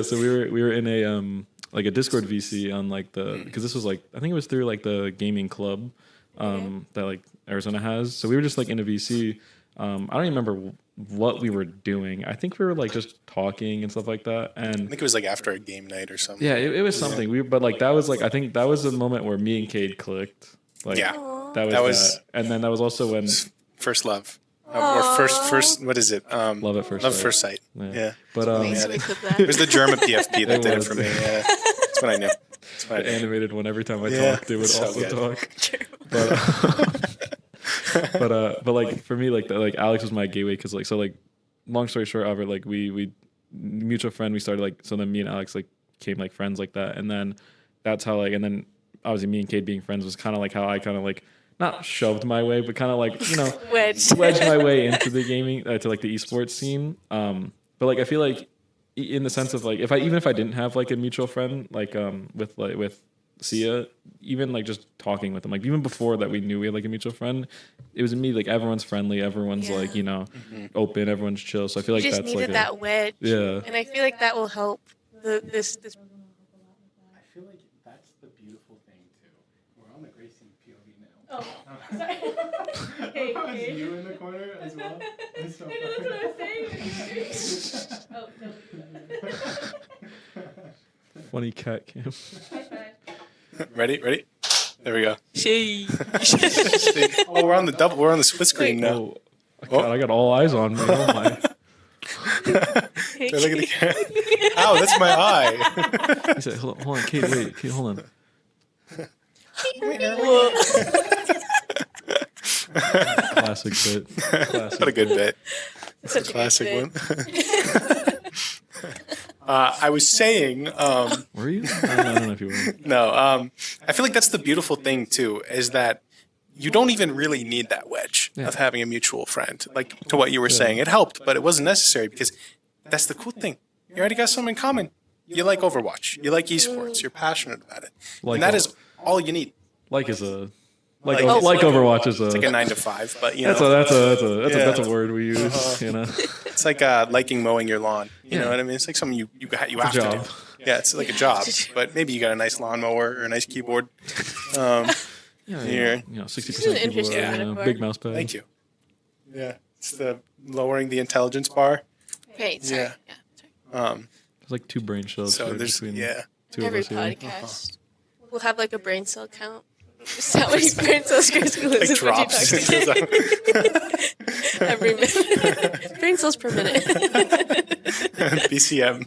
so we were in a like a Discord VC on like because this was like, I think it was through like the gaming club that like Arizona has. So we were just like in a VC. I don't even remember what we were doing. I think we were like just talking and stuff like that. And I think it was like after a game night or something. yeah, it was something. But like that was like, I think that was the moment where me and Cade clicked. Like that was and then that was also when first love. Or first, what is it? Love at first Love sight. first sight. Yeah. But it was the German PFP that did it for me. Yeah, that's what I knew. The animated one, every time I talked, they would so also good. talk. But like for me, like Alex was my gateway, because like, so like, long story short, Albert, like we mutual friend, we started like, so then me and Alex like became like friends like that, and then that's how like, and then obviously me and Cade being friends was kind of like how I kind of like, not shoved my way, but kind of like, you know, wedged my way into the gaming, to like the esports scene. But like I feel like in the sense of like, even if I didn't have like a mutual friend like with Sia, even like just talking with them, like even before that we knew we had like a mutual friend, it was me, like everyone's friendly, everyone's like, you know, open, everyone's chill. So I feel like just that's needed like that wedge. Yeah. And I feel like that will help this. I feel like that's the beautiful thing too. We're on the Gracie POV now. Oh, sorry. Hey, Was you in the corner as well? That's so that's what I was saying. Oh, no. funny cat cam. Ready? There we go. She. Oh, we're on the double. We're on the split screen now. Oh, God, I got all eyes on me. Oh my. Look at the camera. Ow, that's my eye. He said, hold on, Kate, wait, Kate, hold on. Classic bit. Classic. What a good bit. Such a Classic good one. I was saying. Were you? I don't know if you were. No. I feel like that's the beautiful thing too, is that you don't even really need that wedge of having a mutual friend. Like to what you were saying, it helped, but it wasn't necessary, because that's the cool thing. You already got something in common. You like Overwatch. You like esports. You're passionate about it, and that is all you need. Like is a Like Overwatch is a. It's like a 9 to 5, but you know That's a word we use. You know, it's like liking mowing your lawn. You know what I mean? It's like something you have to job. do. Yeah, it's like a job, but maybe you got a nice lawnmower or a nice keyboard. Here. 60% This is an people interesting are metaphor. big mouse pad. Thank you. Yeah, it's the lowering the intelligence bar. Right. Sorry. Yeah. Yeah. There's like 2 brain cells So shared there's between yeah. 2 of Every us here. podcast, we'll have like a brain cell count. Just how many brain cells Gracie Like loses when she drops. talks to every minute. Brain cells per minute. BCM.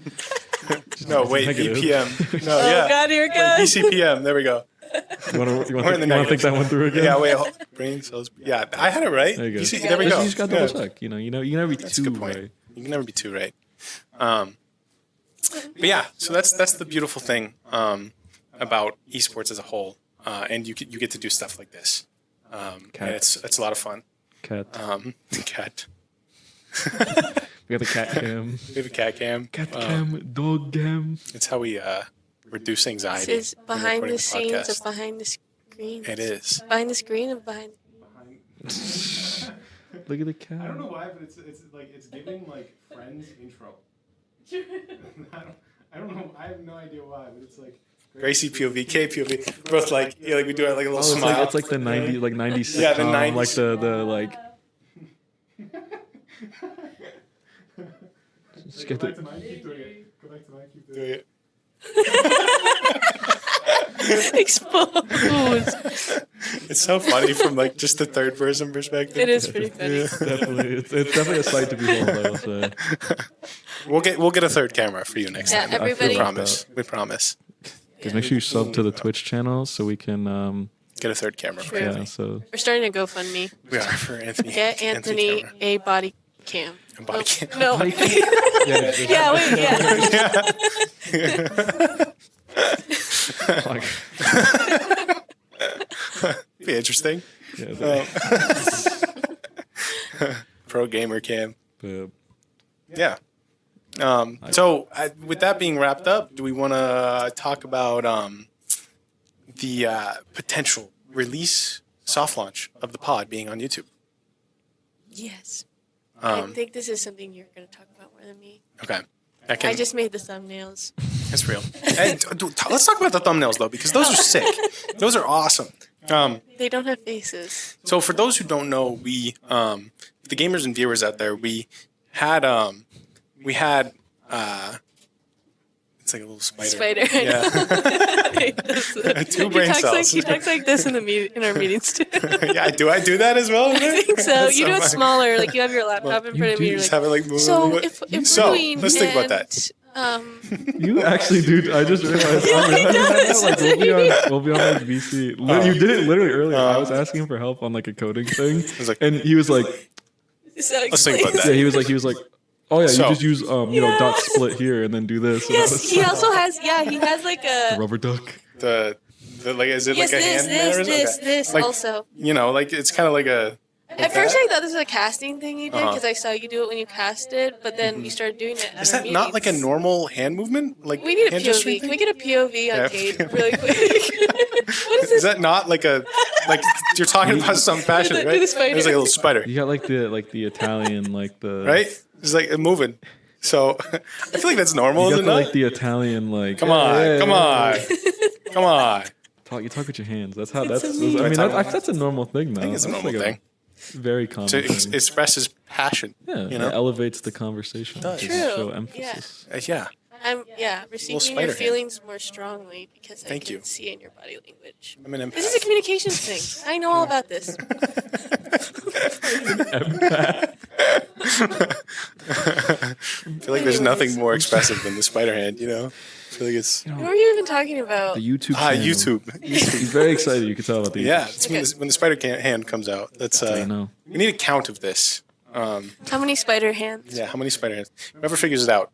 No, wait, negative. BPM. No, Oh yeah. God, here it goes. BCPM. There we go. You want We're in the to think that one through again? Yeah, wait. Brain cells. Yeah, I had it right. There you go. BC, there we go. You just got to double check. You never be That's a too good point. right. You can never be too right. But yeah, so that's the beautiful thing about esports as a whole, and you get to do stuff like this. And it's a lot of fun. Cat. Cat. We got the cat cam. We have a cat cam. Cat cam. Dog cam. It's how we reduce anxiety. This is when behind recording the scenes podcast. of behind the screen. It is. Behind the screen and behind. Look at the cat. I don't know why, but it's giving like Friends intro. I don't know. I have no idea why, but it's like Gracie POV, K POV, both like we do it like a little smile. It's like the 90s, like 90s Yeah, the sitcom, 90s. like the like. Just get the, Keep doing it. Go back to mine. Keep doing it. Exposed. It's so funny from like just the third person perspective. It is pretty funny. it's definitely a sight to behold, I will say. We'll get a third camera for you next Yeah, time. everybody- We promise. We promise. Because make sure you sub to the Twitch channel so we can. Get a third camera for True. Yeah. Anthony. So We're starting to GoFundMe. We are for Anthony. Get Anthony camera. a body cam. A body cam. No. yeah, Yeah, wait, yeah. like, Be interesting. yeah, Pro gamer cam. but Yeah. So with that being wrapped up, do we want to talk about the potential release soft launch of the pod being on YouTube? Yes. I Um, think this is something you're going to talk about more than me. okay. I just made the thumbnails. That's real. Hey, let's talk about the thumbnails though, because those are sick. Those are awesome. They don't have faces. So for those who don't know, we the gamers and viewers out there, we had it's like a little spider. Spider. Yeah. Two brain cells. He talks like this in our meetings too. Yeah, do I do that as well? I think so. That's You do it funny. smaller. Like you have your laptop in you front of do. you. You're Just like, have it like move. so if we're So, doing let's think about that. you actually, dude. I just realized. Like, we'll be on like VC. You did it literally earlier. I was asking him for help on like a coding thing, like- and he was like, So Let's think about explains- that. yeah, he was like, oh yeah, So- you just use dot split here and then do this. And I Yes, was he also has. Yeah, he has like a. rubber duck. The like is it Yes, like a hand there or something? this Like, also. You know, like it's kind of like a. At first, I thought this was a casting thing you did Uh-huh. because I saw you do it when you casted, but then you started doing it. At Is our that not like a meetings. normal hand movement? Like We need a hand POV. gesturing Can we thing? get a POV on Yeah. Cade really quick? What is Is this? that not like a like you're talking about something passionate, Do right? the spider. There's like a little spider, You got like the Italian like the right? It's like moving. So I feel like that's normal, You isn't got it? like the Italian like. Come on, yeah, come on, come on. You talk with your hands. That's how. That's. so I neat. mean, that's a normal thing, though. I think it's a That's normal like thing. Very common. To thing. expresses passion. Yeah, you know? it elevates the conversation. does. to True. Show emphasis. Yeah. I'm receiving spider your hand. feelings more strongly because I Thank can you. see in your body language. I'm an empath. This is a communications thing. I know all about this. I feel like there's nothing more expressive than the spider hand, you know? I feel like it's What were you even talking about? The YouTube. Channel. YouTube. He's very excited. You can tell about the. Yeah, YouTube. it's when the spider hand comes out. That's I know. we need a count of this. How many spider hands? Yeah, how many spider hands? Whoever figures it out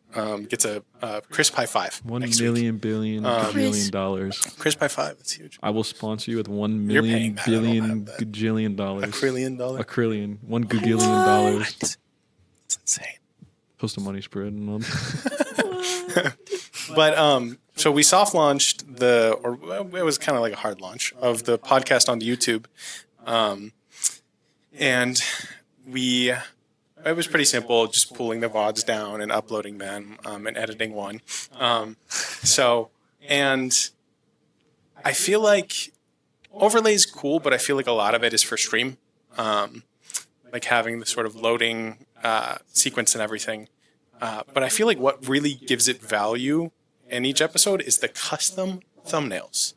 gets a crisp high five. $1 next million week. billion Um, billion dollars. Crisp high five. That's huge. I will sponsor you with $1 You're million paying that. I don't billion have that. gajillion dollars. $1 A trillion. trillion. $1 gagillion dollars. It's insane. Post a money spread. And But so we soft launched it was kind of like a hard launch of the podcast on YouTube, and it was pretty simple, just pulling the VODs down and uploading them and editing one. And I feel like overlay is cool, but I feel like a lot of it is for stream. Like having the sort of loading sequence and everything. But I feel like what really gives it value in each episode is the custom thumbnails.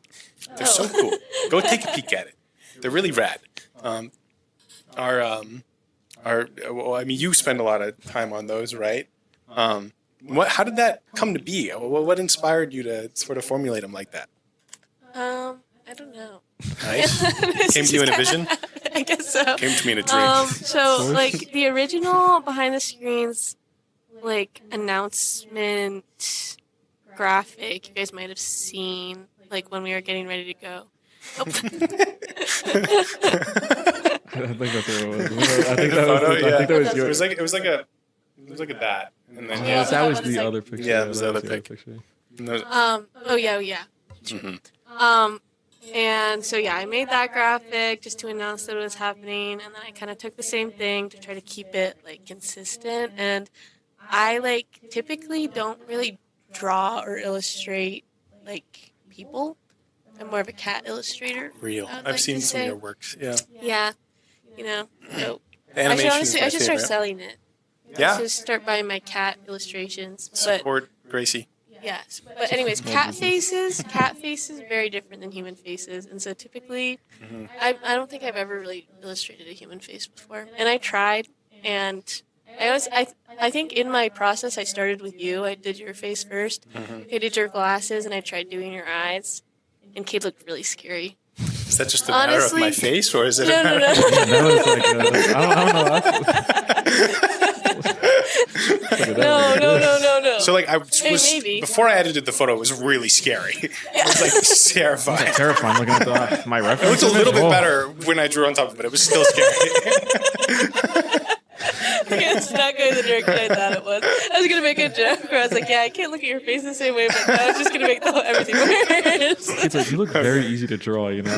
They're so cool. Go take a peek at it. They're really rad. Well, I mean, you spend a lot of time on those, right? How did that come to be? What inspired you to sort of formulate them like that? I don't know. Nice. Came to you in a vision? I guess so. Came to me in a dream. So like the original behind the scenes, like announcement graphic, you guys might have seen, like when we were getting ready to go. Oh. I think that's what it was. I think that was yours. It was like a bat, and then Yeah, that was the other picture. Yeah, it was the other picture. Oh yeah. Mm-hmm. And so yeah, I made that graphic just to announce that it was happening, and then I kind of took the same thing to try to keep it like consistent. And I like typically don't really draw or illustrate like people. I'm more of a cat illustrator. Real. I've seen some of your works. Yeah. Yeah. You know. So I should start selling it. Yeah. I should start buying my cat illustrations. Support Gracie. Yes. But anyways, cat faces are very different than human faces. And so typically, I don't think I've ever really illustrated a human face before. And I tried, and I think in my process, I started with you. I did your face first. I did your glasses, and I tried doing your eyes. And Kate looked really scary. Is that just a matter of my face, or is it No. a matter That was like, I don't know. No. So like Maybe. before I edited the photo, it was really scary. It was like terrifying. Terrifying looking at my It reference. looked a little bit better when I drew on top of it. It was still scary. It's not going the direction I thought it was. I was going to make a joke where I was like, yeah, I can't look at your face the same way, but I was just going to make everything worse. It's like, you look very easy to draw, you know?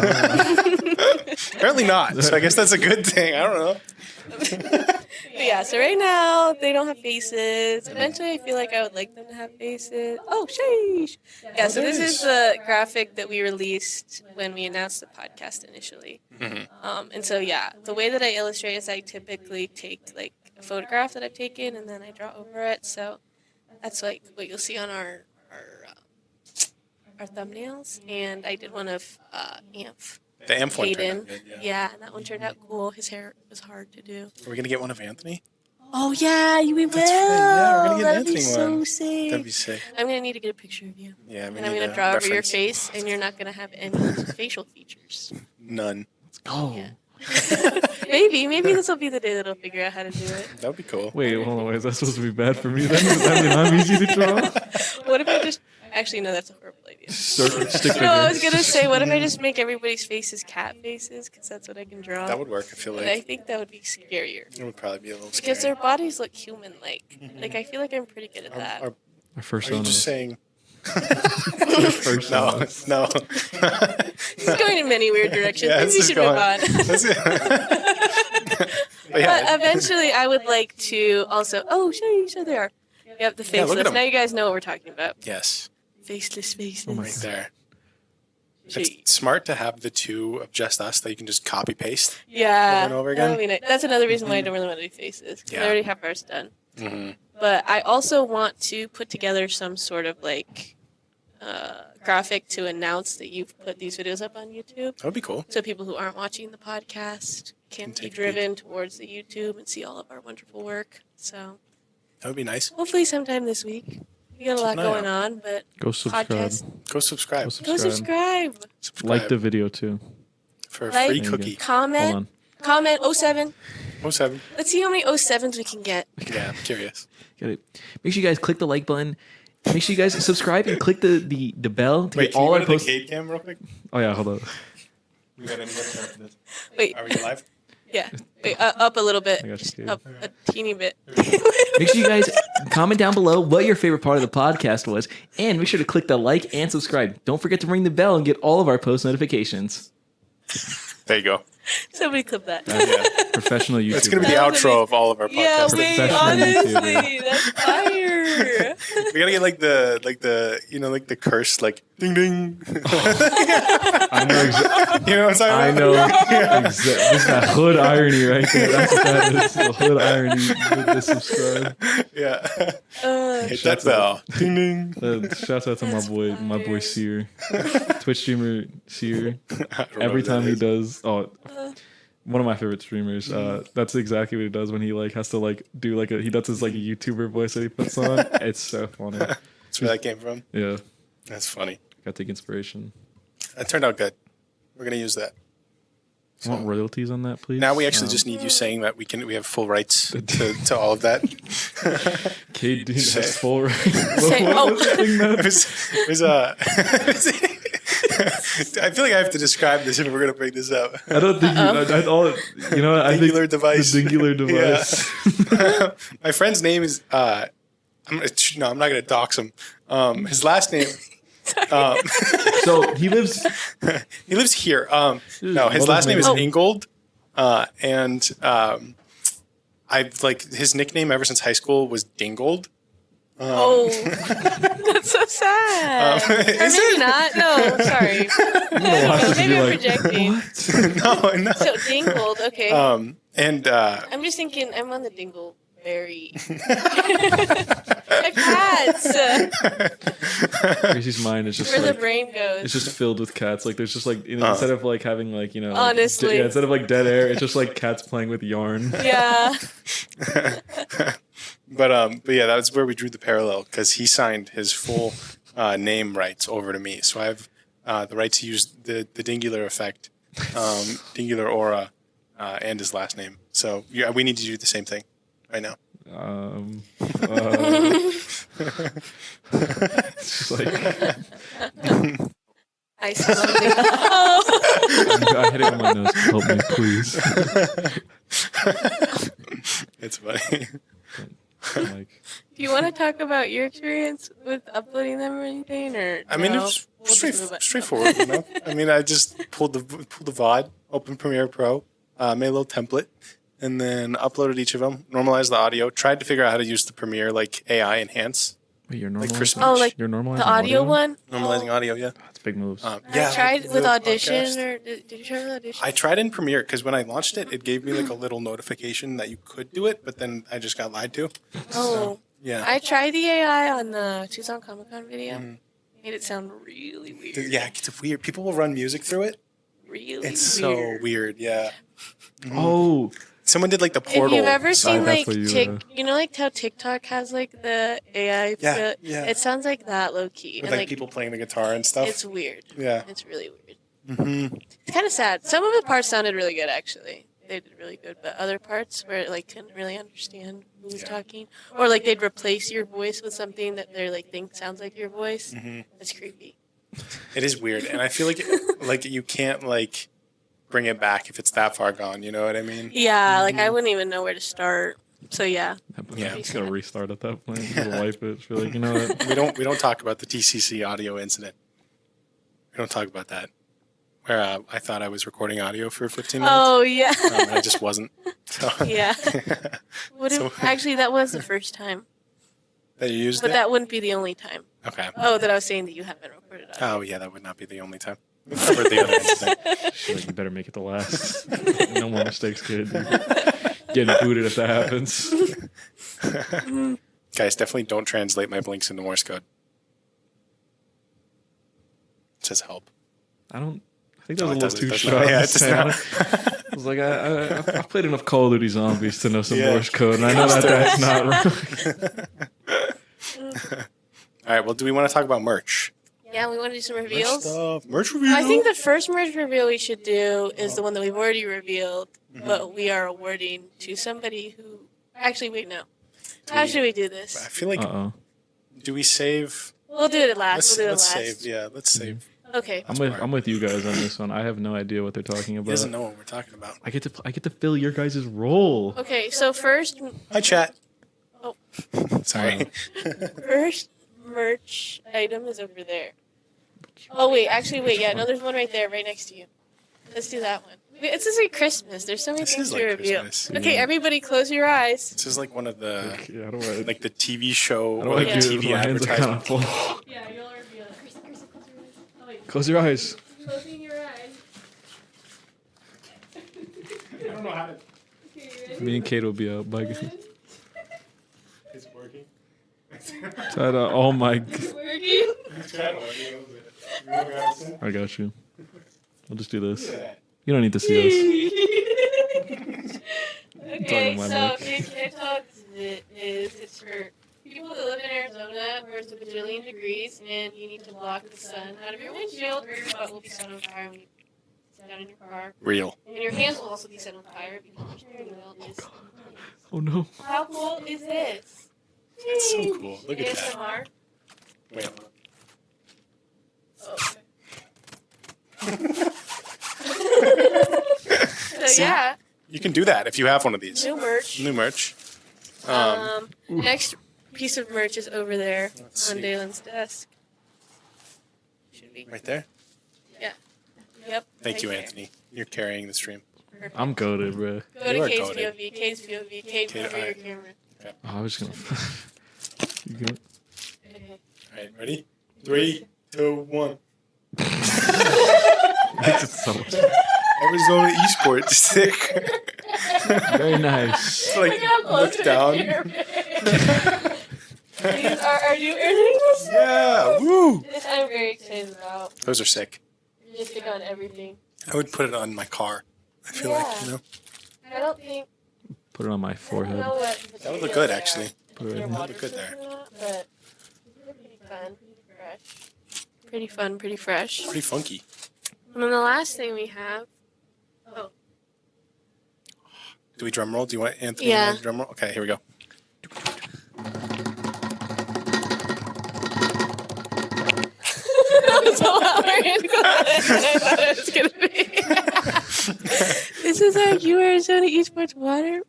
Apparently not. So I guess that's a good thing. I don't know. But yeah, so right now, they don't have faces. Eventually, I feel like I would like them to have faces. Oh, sheesh. Yeah, so this is the graphic that we released when we announced the podcast initially. And so, yeah, the way that I illustrate is I typically take, like, a photograph that I've taken, and then I draw over it. So that's, like, what you'll see on our thumbnails. And I did one of Amph. The Amph one turned Hayden. out good, Yeah, and that one turned out cool. His hair was hard to do. Are we going to get one of Anthony? Oh, yeah, we will. That's right. Yeah, we're going to get That'd be Anthony so one. sick. That'd be sick. I'm going to need to get a picture of you. Yeah, And I'm going to draw over your face, and you're not going to have any facial features. None. Oh. Yeah. Maybe this will be the day that I'll figure out how to do it. That would be cool. Wait, hold on. Wait, is that supposed to be bad for me then? Does that mean I'm easy to draw? What if I just... Actually, no, that's a horrible idea. Stick No, I was going to say, what if I just make everybody's faces cat faces? Because that's what I can draw. That would work, I feel But I like. think that would be scarier. It would probably be a little Because scary. their bodies look human-like. Like, I feel like I'm pretty good at that. Are My first you one. just saying... First No, one. no. This is going in many weird directions. Yeah, Maybe this we is should move going- on. That's it. But yeah, But eventually, I would like to also... Oh, show they are. Yep, the Yeah, look at faceless. them. Now you guys know what we're talking about. yes, Faceless faces. Oh my right there. Gee. It's smart to have the two of just us that you can just copy paste. Yeah. Over and over that again? would be nice. That's another reason why I don't really want to do faces. 'Cause Yeah. I already have ours done. Mm-hmm. But I also want to put together some sort of like graphic to announce that you've put these videos up on YouTube. That would be cool. So people who aren't watching the podcast can be take a driven towards the YouTube and see all of our wonderful work. So That would be nice. hopefully sometime this week. We got a lot an eye going out. on, but Go subscribe. podcast. Go subscribe. Go subscribe. Like the video too. For a Like- free There you cookie. Hold Comment. on. Comment 07. 07. Let's see how many 07s we can get. Yeah, I'm curious. Get it. Make sure you guys click the like button. Make sure you guys subscribe and click the bell to Wait, get can all you our go to the posts. Cade cam real quick? Oh yeah, hold on. We got any Wait, Are we live? yeah. Wait, up a little bit. I got you, Just Kate. up a teeny bit. Make sure you guys comment down below what your favorite part of the podcast was, and make sure to click the like and subscribe. Don't forget to ring the bell and get all of our post notifications. There you go. Somebody clip that. Yeah. Professional YouTuber. It's gonna be the That was outro of all of our Yeah, podcasts. wait, Professional honestly, that's fire. We gotta get like the like the curse like ding ding. I know exactly. You know what I'm I talking know. about? This is that hood irony right there. That's what that is. The hood irony. Hit the subscribe. Yeah. Hit that Shouts bell. Ding ding. Shouts out to That's my boy fire. Seer, Twitch streamer Seer. I don't know Every who that time he is. does, one of my favorite streamers. That's exactly what he does when he like has to like do like he does his like YouTuber voice that he puts on. It's so funny. That's where that came from. Yeah, That's funny. gotta take inspiration. That turned out good. We're gonna use that. I want royalties on that, please. Now we actually just need you saying that we have full rights to all of that. Cade Dean Say- has full right. Say- What was the thing that- It was, I feel like I have to describe this if we're gonna bring this up. I don't think you know. I think Dingular device. The dingular device. My friend's name is I'm not gonna dox him. His last name. So he lives. He lives here. No, his What last name is is Ingold, and I've like his nickname ever since high school was Dingold. Oh, that's so sad. Or Is maybe it? not. No, sorry. watch this and Maybe be I'm like, projecting. No. So dingled. Okay. And I'm just thinking. I'm on the dingleberry. Cats. Gracie's mind is just Where the like brain goes. it's just filled with cats. Like there's just like instead of like having like Honestly. instead of like dead air, it's just like cats playing with yarn. Yeah. but yeah, that's where we drew the parallel because he signed his full name rights over to me, so I have the right to use the Dingular effect, Dingular aura, and his last name. So yeah, we need to do the same thing right now. It's just like I see something. Oh. I hit it with my nose. Help me, please. It's funny. Like, Do you want to talk about your experience with uploading them or anything, or I mean, no? it's We'll just move on. straightforward. You know? I mean, I just pulled the VOD, opened Premiere Pro, made a little template, and then uploaded each of them, normalized the audio, tried to figure out how to use the Premiere like AI enhance, wait, you're like normal. for speech. Oh, like You're normalizing the audio one. Normalizing audio, yeah. That's big moves. I Yeah, tried like with the Audition, podcast. or did you try with Audition? I tried in Premiere because when I launched it, it gave me like a little notification that you could do it, but then I just got lied to. Oh, Yeah. I tried the AI on the Tucson Comic Con video. Made it sound really weird. Yeah, it's weird. People will run music through it. Really It's weird. so weird. Yeah. Oh, Someone did like the If portal. you've ever seen that's like what you, you know, like how TikTok has like the AI, Yeah, yeah. it sounds like that low key, with and like like people playing the guitar and stuff. it's weird. Yeah. It's really weird. Mm-hmm. It's kind of sad. Some of the parts sounded really good, actually. They did really good, but other parts where it like couldn't really understand who was Yeah. talking, or like they'd replace your voice with something that they're like think sounds like your voice. Mm-hmm. It's creepy. It is weird, and I feel like you can't like bring it back if it's that far gone. You know what I mean? Yeah, like I wouldn't even know where to start. So yeah, Yeah. It's gotta restart at that point. Just wipe it. Just be like, you know what? We don't talk about the TCC audio incident. We don't talk about that. Where I thought I was recording audio for 15 minutes. Oh yeah, And I just wasn't. So, yeah. What if, So- actually, that was the first time, that you used but it? that wouldn't be the only time. Okay. Oh, that I was saying that you haven't recorded audio. Oh yeah, that would not be the only time. We covered the other incident. She's like, you better make it the last. No more mistakes, kid. Getting booted if that happens. Guys, definitely don't translate my blinks into Morse code. It says help. I think that Oh, was it a little doesn't- too it doesn't- sharp. yeah, it does not. I was like, I've played enough Call of Duty Zombies to know some Yeah. Morse code, and I know that that's not right. All right. Well, do we want to talk about merch? Yeah, we want to do some reveals. Merch review. I think the first merch reveal we should do is the one that we've already revealed, but we are awarding to somebody who. Actually, wait, no. How should we do I this? feel like. Uh-oh. Do we save? We'll do it at last. Let's We'll do it let's last. save. Yeah, let's save. Okay. I'm with you guys on this one. I have no idea what they're talking He about. doesn't know what we're talking about. I get to fill your guys' role. Okay, so first Hi, chat. Oh. Sorry. First merch item is over there. Oh wait, actually wait, yeah, no, there's one right there, right next to you. Let's do that one. It's just like Christmas. There's so many This things is to like reveal. Christmas. Okay, everybody, close your eyes. This is like one of the Yeah, how do I? like the TV show How do or I like do the this? TV My hands are kind advertisement. of full. Yeah, you'll reveal it. Kristen, close your eyes. Oh wait, Close your eyes. closing your eyes. I don't know how to. Okay, you ready? Me and Kate will be out. Bye. Is it working? Oh my. It's working. I got you. I'll just do this. You don't need to see us. Okay, my so mic. TikTok is it's for people that live in Arizona where it's a bajillion degrees and you need to block the sun out of your windshield or your butt will be set on fire when you sit down in your car. Real. And your hands will also be set on fire because your steering wheel is. Oh no. How cool is this? That's so cool. Look at that. ASMR. Wait. So yeah, You can do that if you have one of these. new merch. New merch. Next piece of merch is over there Let's on see. Dalen's desk. Should be. Right there. Yep. Thank right you, there. Anthony. You're carrying the stream. Perfect. I'm goaded, bro. Go You to are Kate's goated. POV. Kate's POV. Kate, Kate, cover your alright. camera. Oh, I was gonna. You good? Okay. All right, ready? 3, 2, 1. Makes it so much. Arizona Esports stick. Very nice. Look like how close look to the down. camera. These are you earning this? Yeah, woo! This I'm very excited about. Those are sick. You just stick on everything. I would put it on my car. I feel like, you know. I don't think. Put it on my I don't forehead. know what That would look good, actually. Put it right Your here. water Look good there. system or not, but they're pretty fun, pretty fresh. Pretty fun, pretty fresh. Pretty funky. And then the last thing we have. Oh, Do we drum roll? Do you want Anthony Yeah. to drum roll? Okay, here we go. that was a lot more inclined than I thought it was gonna be. This is our PAC-U Arizona Esports water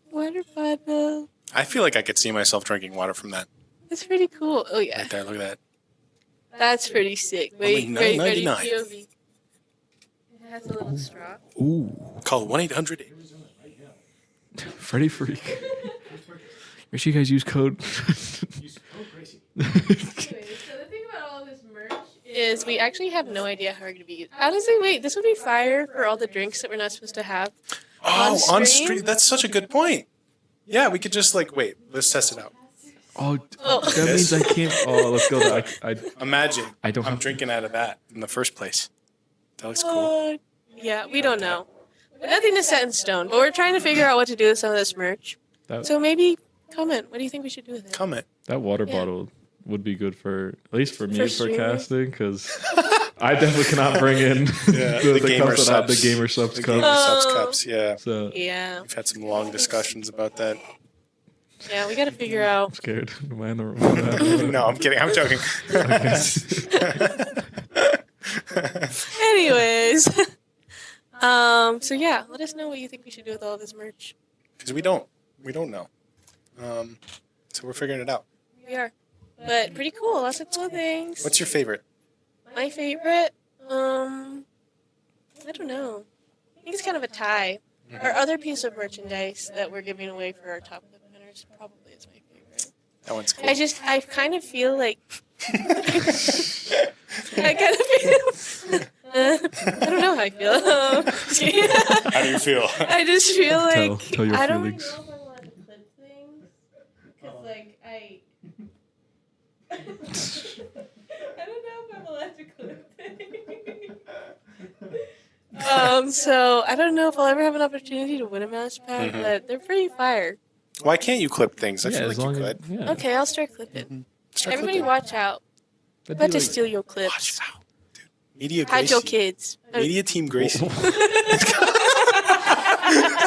bottle. I feel like I could see myself drinking water from that. That's pretty cool. Oh yeah, Right there, look at that. that's pretty sick. Only Wait, ready, $9.99. POV. It has a little straw. Ooh, Call 1-800. Freddy Freak. Make sure you guys use code. Anyway, so the thing about all this merch is we actually have no idea how we're going to be using. Honestly, wait, this would be fire for all the drinks that we're not supposed to have. Oh, On on stream? stream? That's such a good point. Yeah, we could just like, wait, let's test it out. Oh, Oh. that means I can't. Oh, let's go. I Imagine I don't I'm have- drinking out of that in the first place. That looks cool. Yeah, we don't know. But nothing is set in stone, but we're trying to figure out what to do with some of this merch. that, So maybe comment. What do you think we should do with it? Comment. that water Yeah. bottle would be good for at least for me For for streaming? casting because I definitely cannot bring in The gamer cups that have subs. the gamer subs The cup. gamer subs Oh. cups, yeah. So Yeah. We've had some long discussions about that. Yeah, we got to figure out. I'm scared. Am I in the room? No, I'm kidding. I'm joking. Anyways. So yeah, let us know what you think we should do with all this merch. Because we don't know. So we're figuring it out. We are. But pretty cool. Lots of cool things. What's your favorite? My favorite? I don't know. I think it's kind of a tie. Our other piece of merchandise that we're giving away for our top clip winners probably is my favorite. That one's cool. I kind of feel like. I kind of feel. I don't know how I feel. How do you feel? I just feel like Tell your I don't feelings. know if I'm allowed to clip things because like I don't know if I'm allowed to clip things. So I don't know if I'll ever have an opportunity to win a mouse pad, Mhm. but they're pretty fire. Why can't you clip things? I Yeah, feel as like you long as could. yeah. Okay, I'll start clipping. Start Everybody clipping. watch out. That'd About be to like- steal your Watch clips. out, dude. Media Hide your Gracie. kids. Media Team Gracie. See,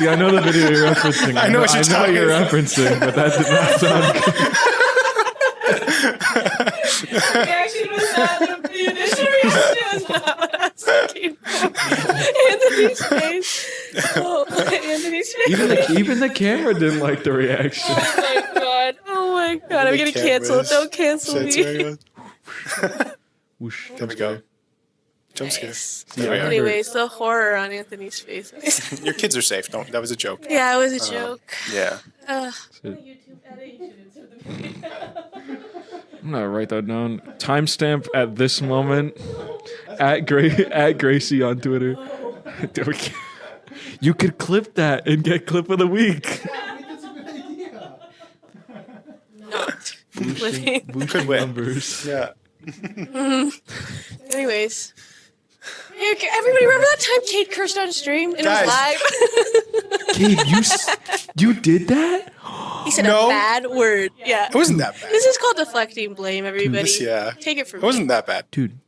I know the video you're referencing. I know what you're talking you're about. referencing, but that did not sound good. Reaction was not the initial reaction was not what I was looking for. Anthony's face. Oh, Anthony's face. Even the camera didn't like the reaction. Oh my god. Oh my god. I'm The getting cameras. canceled. Don't cancel Shit's me. very good. Whoosh. There we go. Jump scare. Nice. There we are. Anyways, the horror on Anthony's face. Your kids are safe. Don't. That was a joke. Yeah, it was a joke. Yeah. I'm gonna write that down. Timestamp at this moment. At Gracie on Twitter. You could clip that and get clip of the week. Not living. Could win. Numbers. Yeah. Anyways. Everybody remember that time Kate cursed on stream and Guys. it was live? Kate, you did that? He said No. a bad word. Yeah. It wasn't that bad. This is called deflecting blame, everybody. Yeah. Take it from It me. wasn't that bad. Dude,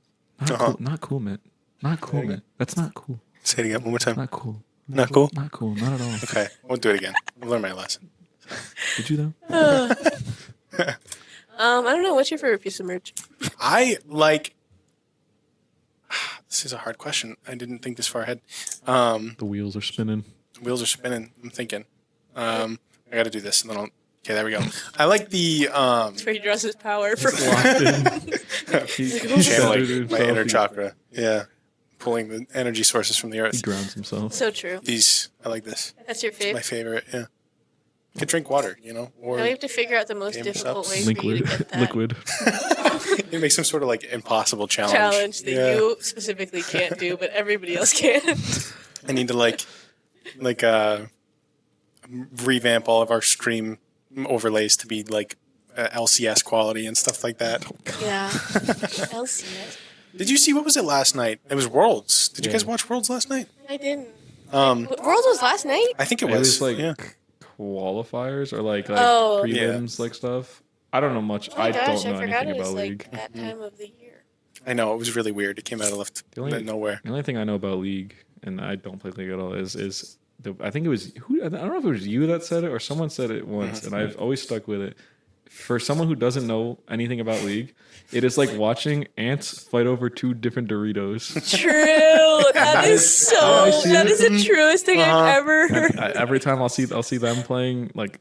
not Uh-huh. cool. Not cool, man. Not cool, man. That's not cool. Say it again one more time. Not cool. Not cool? Not cool. Not at all. Okay. We'll do it again. I'll learn my lesson. Did you though? I don't know. What's your favorite piece of merch? I like. This is a hard question. I didn't think this far ahead. The wheels are spinning. Wheels are spinning. I'm thinking. I got to do this, and then I'll. Okay, there we go. I like the That's where he draws his power from. channeling my inner chakra. Yeah, pulling the energy sources from the He earth. grounds himself. So true. These, I like this. That's your My favorite. favorite. Yeah. Could drink water, or Now we have to figure out the most Game difficult yourself. way for you to Liquid. get that Liquid. it makes some sort of like impossible challenge. challenge that Yeah. you specifically can't do, but everybody else can. I need to revamp all of our stream overlays to be like LCS quality and stuff like that. Yeah. LCS. Did you see what was it last night? It was Worlds. Did you Yeah. guys watch Worlds last night? I didn't. Um, World was last night? I think it It was. was like yeah. qualifiers or like Oh. prelims, like stuff. I don't know much. Oh my I gosh, don't know I forgot anything it was about like League. that time of the year. I know it was really weird. It came out of left The only- nowhere. The only thing I know about League, and I don't play League at all, is I think it was I don't know if it was you that said it or someone said it once, and I've always stuck with it. For someone who doesn't know anything about League, it is like watching ants fight over two different Doritos. True. That is that is the truest thing I've ever heard. Every time I'll see them playing, like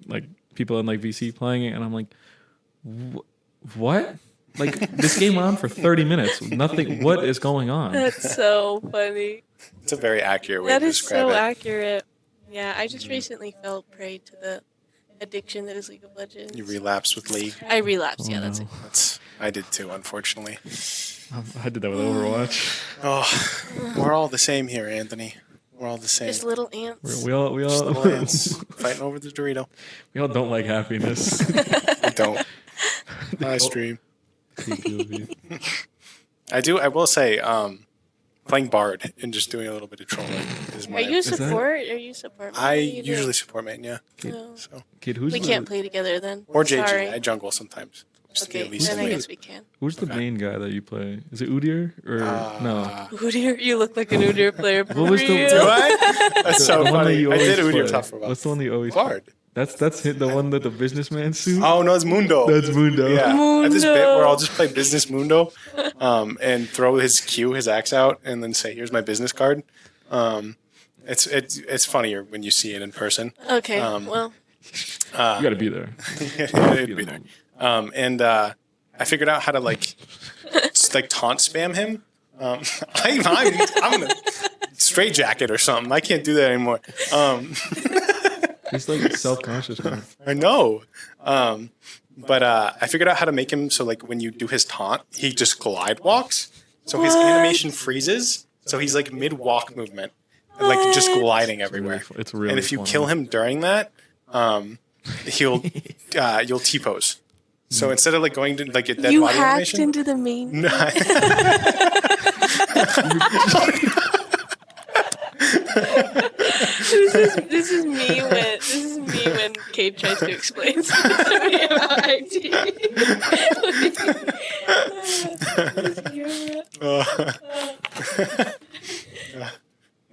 people in like VC playing it, and I'm like, what? Like this game went on for 30 minutes. Nothing. What is going on? That's so funny. It's a very accurate way That to is describe so it. accurate. Yeah, I just recently fell prey to the addiction that is League of Legends. You relapsed with League. I relapsed. Yeah, Oh, that's no. it. I did too, unfortunately. I did that with Overwatch. Oh, we're all the same here, Anthony. We're all the same. Just little ants. We all Just little ants fighting over the Dorito. we all don't like happiness. I don't. I stream. I do. I will say, playing Bard and just doing a little bit of trolling is Are you my. support? Are you support? I What do you do? usually support main, yeah. No. So Kid, who's We the, can't play together then. or JG. Sorry. I jungle sometimes. Just to Okay, get at least then a I win. guess we can. Who's the Okay. main guy that you play? Is it Udyr or no? Udyr, you look like an Udyr player. What was the- Do real. I? That's so The one that funny. you I did always Udyr play. tough for a while. What's the one that you always Bard. That's the one that the businessman suit. Oh no, it's Mundo. That's Mundo. Yeah, I have this bit Mundo. where I'll just play Business Mundo, and throw his axe out, and then say, "Here's my business card." It's funnier when you see it in person. Okay, well, You got to be there. It'd be there. And I figured out how to just taunt spam him. I'm gonna straight jacket or something. I can't do that anymore. He's like self-conscious now. I know. But I figured out how to make him so when you do his taunt, he just glide walks. So his animation freezes. So he's mid walk movement, and just gliding everywhere. It's really And if you funny. kill him during that, you'll T pose. So instead of going to a dead you body hacked animation, into the main. No. This is me when Kate tries to explain something to me about IT.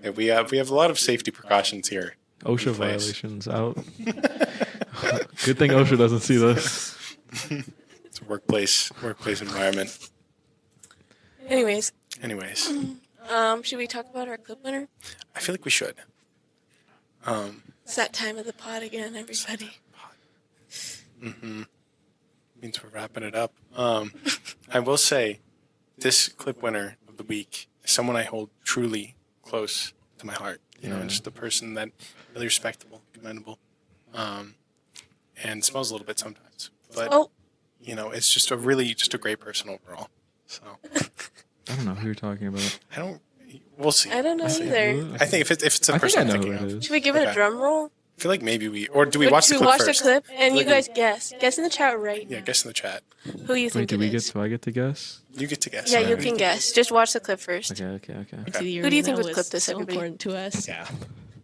Yeah, we have a lot of safety precautions here. OSHA place. violations out. Good thing OSHA doesn't see this. It's a workplace environment. Anyways, should we talk about our clip winner? I feel like we should. It's that time of the pod again, everybody. Means we're wrapping it up. I will say, this clip winner of the week someone I hold truly close to my heart. You know, and just a person that really respectable, commendable, and smells a little bit sometimes. But you know, it's just a great person overall. So I don't know who you're talking about. We'll see. I don't know either. I think if it's a person I'm thinking of. Should we give it a drum roll? I feel like maybe do we watch the clip first? Watch the clip, and you guys guess. Guess in the chat right now. Yeah, guess in the chat. Who you think it is. Do I get to guess? You get to guess. Yeah, you can guess. Just watch the clip first. Okay. Who do you think would clip this? So important to us. Yeah.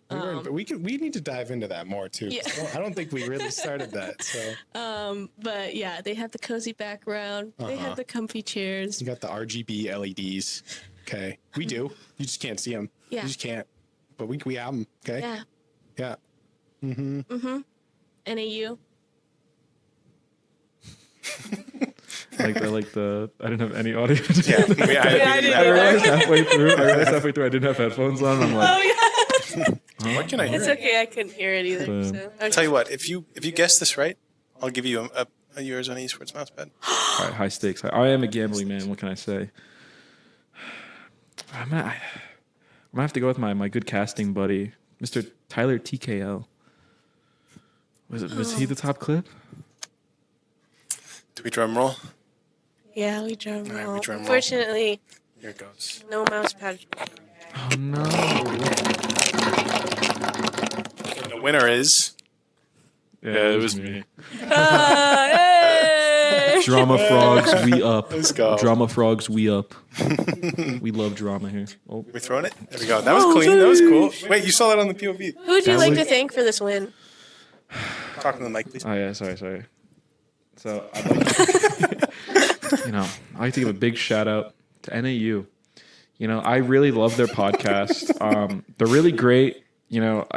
But we need to dive into that more too. Yeah. I don't think we really started that. So. But yeah, they have the cozy background. They have the comfy chairs. You got the RGB LEDs. Okay, we do. You just can't see them. Yeah. You just can't. But we have them. Okay. Yeah. Yeah. NAU. I didn't have any audio. Yeah, I realized halfway through I didn't have headphones on. I'm like, what can I hear? It's okay. I couldn't hear it either. So. I'll tell you what. If you guess this right, I'll give you a yours on Esports mousepad. all right, high stakes. I am a gambling man. What can I say? I'm gonna have to go with my good casting buddy, Mr. Tyler TKL. Was he the top clip? Do we drum roll? Yeah, we drum All right, roll. we drum roll. Unfortunately, Here it goes. no mouse pad. Oh no! The winner is. Yeah, it was me. Hey! Drama frogs, we up. Let's go. Drama frogs, we up. We love drama here. Oh, We throwing it? There we go. That was clean. That was cool. Wait, you saw that on the POV. Who would you That like was- to thank for this win? Talk to the mic, please. oh yeah, sorry. So I'd like to, I'd like to give a big shout out to NAU. You know, I really love their podcast. They're really great. You know,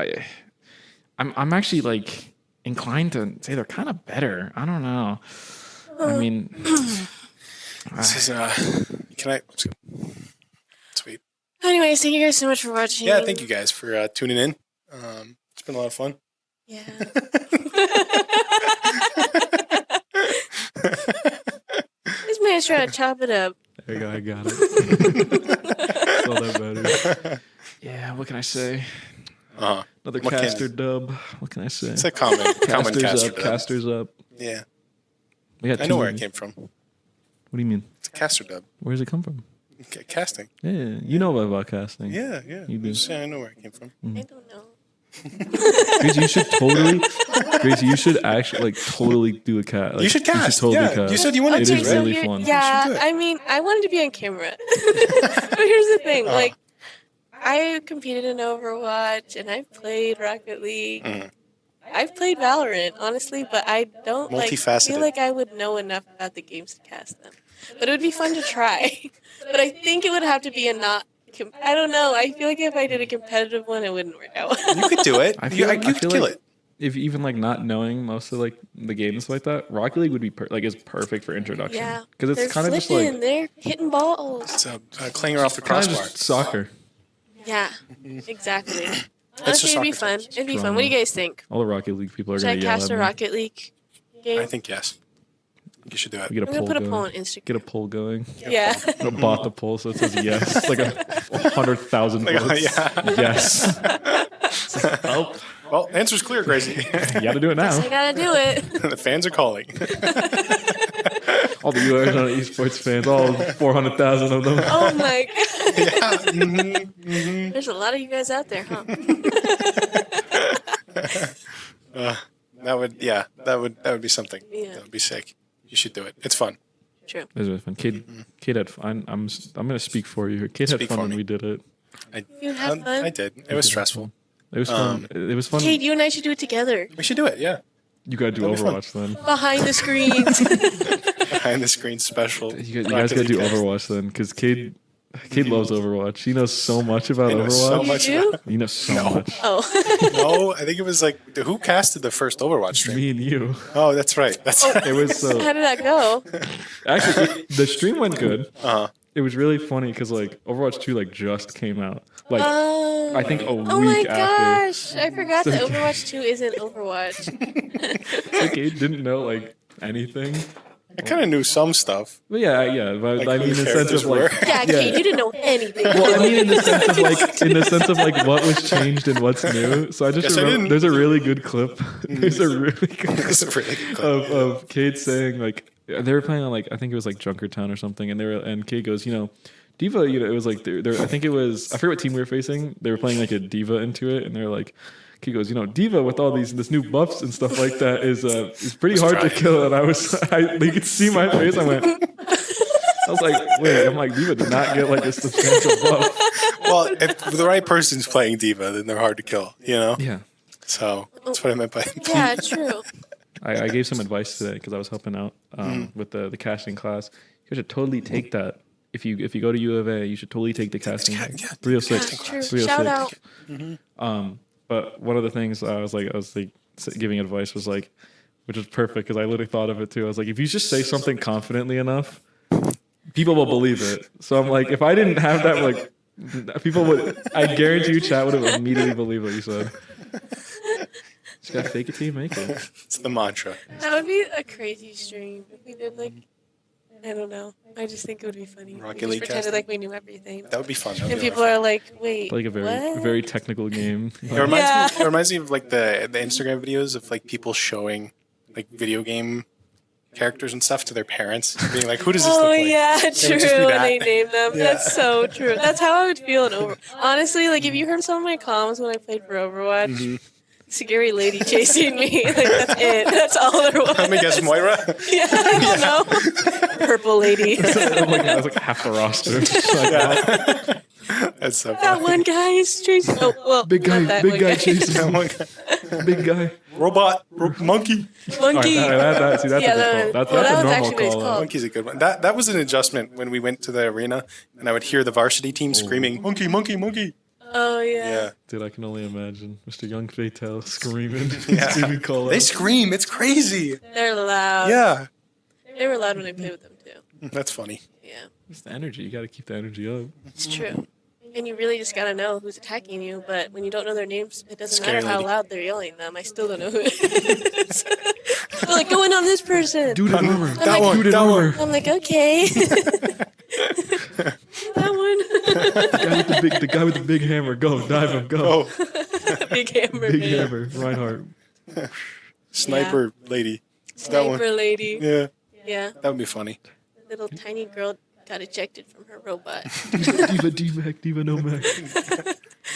I'm actually like inclined to say they're kind of better. I don't know. I mean, This is Can I? Sweet. Anyways, thank you guys so much for watching. Yeah, thank you guys for tuning in. It's been a lot of fun. Yeah. This man's trying to chop it up. there you go. I got it. It's all that better. Yeah. What can I say? Another What caster dub. What can I say? It's a common Casters caster. up. Casters up. Yeah, We got I two know where of it them. came from. What do you mean? It's a caster dub. Where does it come from? Casting. Yeah, you know about casting. Yeah. You do. Yeah, I know where it came from. I don't know. Gracie, you should totally. Gracie, you should actually like totally do a cast. Like, You should cast. You should totally Yeah, cast. you said you wanted It to, is right? really here- fun. You Yeah, should do it. I mean, I wanted to be on camera. But here's the thing, like, I competed in Overwatch and I played Rocket League. I've played Valorant, honestly, but I don't Multifaceted. feel like I would know enough about the games to cast them. But it would be fun to try. But I think it would have to be a not. I don't know. I feel like if I did a competitive one, it wouldn't work out. You could do it. I You feel like, could kill like it. if even like not knowing most of like the games like that, Rocket League would be is perfect for introduction. Yeah, because they're it's kind of just flipping, like they're hitting balls. It's a clanger off the kind of crossbar. just soccer. Yeah, exactly. just Honestly, it'd be soccer fun. terms. It'd be fun. What do you guys think? All the Rocket League people are Should I gonna yell cast at a me. Rocket League game? I think yes. You should do it. We get a I'm gonna poll put a going. poll on Instagram. Get a poll going. Yeah. I bought the poll, so it says yes. It's like 100,000 votes. Yeah. Yes. Oh, Well, answer's clear, Gracie. you got to do it now. I gotta do it. The fans are calling. All the US esports fans, all 400,000 of them. Oh my god. There's a lot of you guys out there, huh? That would be something. Yeah. That would be sick. You should do it. It's fun. True. It was really fun. Kid had fun. I'm gonna speak for you. Kid had Speak fun for when me. we did it. You had fun? I did. It was stressful. It was fun. It was fun. Kate, you and I should do it together. We should do it. Yeah. You gotta do That'd be fun. Overwatch then. Behind the screens. Behind the screen special. You guys gotta do Overwatch then, because Kid loves Overwatch. He knows so much about He knows so Overwatch. much You do? He knows so much. Oh. No, I think it was like who casted the first Overwatch stream? Me and you. Oh, that's right. That's It was so. How did that go? Actually, the stream went good. Uh-huh. It was really funny because like Overwatch 2 like just came out. Like I think a Oh my week after. gosh. I forgot that Overwatch 2 isn't Overwatch. Like Kid didn't know like anything. I kind of knew some stuff. But yeah. But Like I who mean, in the the sense characters of like, were. Yeah, Kate, you didn't know anything. well, I mean, in the sense of like what was changed and what's new. So I just Guess I remember didn't. there's a really good clip. There's a really good It's clip a really good clip. of Kate saying like they were playing on like I think it was like Junkertown or something, and Kate goes, Diva, it was like I think it was I forget what team we were facing. They were playing like a Diva into it, and they're like. He goes, Diva with all this new buffs and stuff like that is pretty hard to kill. And you could see my face. I was like, wait, Diva did not get like a substantial buff. Well, if the right person's playing Diva, then they're hard to kill, Yeah. So that's what I meant by Yeah, true. I gave some advice today because I was helping out with the casting class. You should totally take that. If you go to U of A, you should totally take the casting. 306. Yeah, true. 306. Shout out. But one of the things I was giving advice was like, which is perfect because I literally thought of it too. I was like, if you just say something confidently enough, people will believe it. So I'm like, if I didn't have that, like, people would. I guarantee you, chat would have immediately believed what you said. Just gotta fake it till you make it. It's the mantra. That would be a crazy stream if we did like. I don't know. I just think it would be funny. Rocket We just League pretended casting? like we knew everything. That would be fun. And people are like, wait, Like a what? very technical game. It reminds me of like the Instagram videos of like people showing like video game characters and stuff to their parents, being like, "Who does this look Oh like?" yeah, would true. just be When that. they name them, Yeah. that's so true. That's how I would feel in Over. Honestly, like if you heard some of my comms when I played for Overwatch, Mm-hmm. scary lady chasing me. Like that's it. That's all there was. Let me guess, Moira. Yeah, I don't know. Purple lady. I was like half the roster. Just like, That's so That funny. one guy is chasing. Oh well, big not guy, that big one guy chasing That him. one guy. Big guy. Robot, monkey. Monkey. All right, see, that's Yeah, a that good call. one. That's Well, that a was normal actually what it's call. called. Monkey's a good one. That was an adjustment when we went to the arena, and I would hear the varsity team screaming, "Monkey, monkey, monkey!" Oh yeah. Yeah, Dude, I can only imagine Mr. Young Fatal screaming. Yeah. screaming call they out. scream. It's crazy. They're loud. Yeah, They were loud when I played with them too. that's funny. Yeah, It's the energy. You got to keep the energy up. it's true. And you really just gotta know who's attacking you. But when you don't know their names, it doesn't Scary matter how lady. loud they're yelling them. I still don't know who it is. They're like, going on this person. Dude in armor. That like, one. Dude in That armor. one. I'm like, okay. That one. The guy with the big hammer. Go, dive him. Go. Oh, Big hammer. Big man. hammer. Reinhardt. sniper lady. That Sniper one. lady. Yeah, Yeah. that would be funny. Little tiny girl got ejected from her robot. Diva, D-Mac, Diva, no Mac.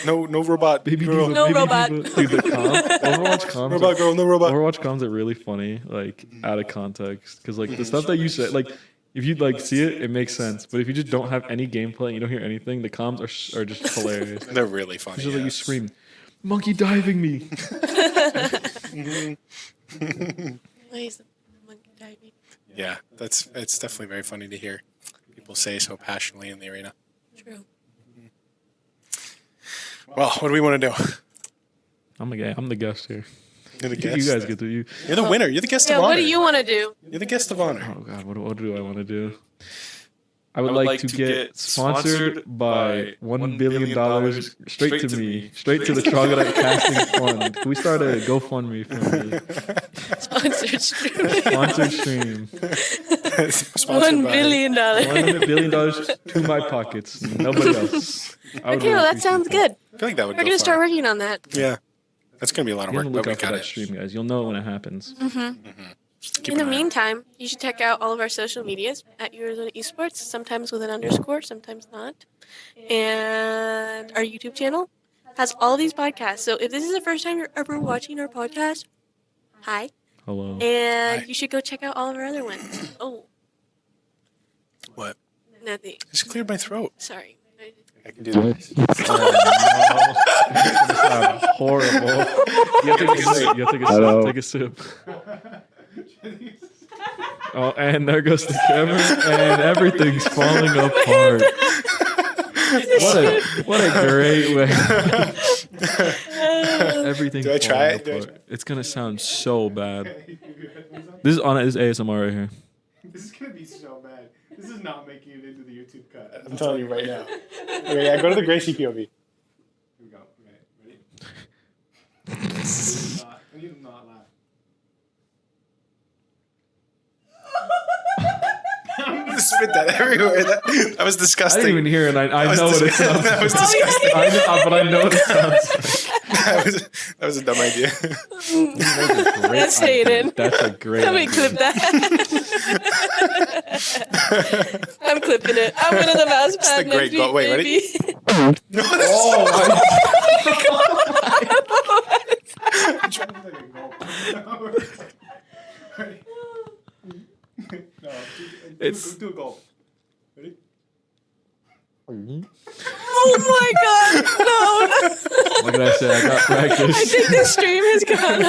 No robot Baby girl. Diva. No baby robot. Diva. Dude, the comms. Overwatch comms. Robot girl. No robot. Overwatch comms are really funny, like out of context, because like the stuff that you say, like if you like see it, it makes sense. But if you just don't have any gameplay and you don't hear anything, the comms are just hilarious. They're really funny. It's just like yeah. you scream, "Monkey diving me!" Why is the monkey diving? Yeah, it's definitely very funny to hear people say so passionately in the arena. True. Well, what do we want to do? I'm the guest here. You're the You guest. guys get to you. You're the winner. You're the guest Yeah, of honor. what do you want to do? You're the guest of honor. Oh God, what do I want to do? I would like to get sponsored by $1 billion straight to me, straight to the Troglodyte Casting Fund. Can we start a GoFundMe for me? Sponsored stream. Sponsored stream. Sponsored $1 by- billion. $100 billion to my pockets. Nobody else. I would Okay, really well that appreciate sounds good. I feel like that would We're go gonna start far. working on that. Yeah, that's gonna be a lot of Be on work. the But we lookout for got that it. stream, guys. You'll know when it happens. Keep In the an eye on it. meantime, you should check out all of our social medias at Arizona Esports, sometimes with an underscore, sometimes not. And our YouTube channel has all these podcasts. So if this is the first time you're ever watching our podcast, hi. Hello. And Hi. you should go check out all of our other ones. Oh, What? nothing. I just cleared my throat. Sorry. I can do this. Horrible. You have to take a sip. You have to take a Hello. sip. Take a sip. Oh, and there goes the camera, and everything's falling apart. What a great way. Everything. Do I try falling it? Do I apart. It's gonna sound so bad. This is ASMR right here. This is gonna be so bad. This is not making it into the YouTube cut. I'm telling you right now. Okay, yeah, go to the Gracie POV. Here we go. Okay, ready? I need to not laugh. spit that everywhere. That was I disgusting. didn't even hear it. I know what it sounds That was like. disgusting. But I know what it sounds like. That was a dumb idea. That's staying in. That's a great Let me idea. clip that. I'm clipping it. I'm winning the mouse pad the great next goal. week, Wait, ready? baby. Oh It's- do a goal. Ready? Oh my god! No, What can I say? I got I practice. think this stream has gone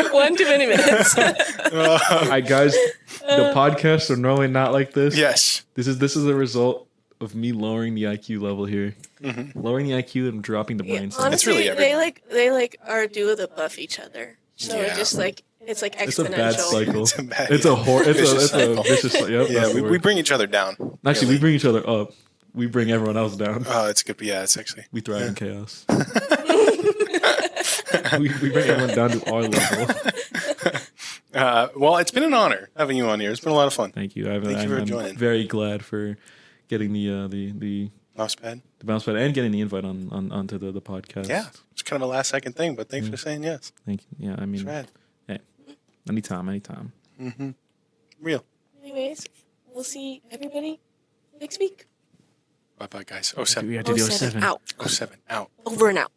on one too many minutes. Hi guys, the podcasts are normally not like this. Yes. This is a result of me lowering the IQ level here. Lowering the IQ and dropping the brain size. Honestly, really everything. they are a duo that buff each other. So Yeah. it just like it's like It's a bad exponential. cycle. It's a bad- It's a Vicious cycle. vicious cycle. Yep, Yeah, that's the we word. bring each other down. Actually, really. we bring each other up. We bring everyone else down. Oh, it's good. Yeah, it's actually. We thrive in chaos. we bring everyone down to our level. Well, it's been an honor having you on here. It's been a lot of fun. Thank you. Thank you for I'm joining. very glad for getting the Mousepad. bounce pad and getting the invite onto the podcast. Yeah, it's kind of a last second thing, but thanks for saying yes. Thank you. Yeah, I mean, It's rad. hey, anytime. Real. Anyways, we'll see everybody next week. Bye bye, guys. 07. We have to do 07. Out. 07. Out. Over and out.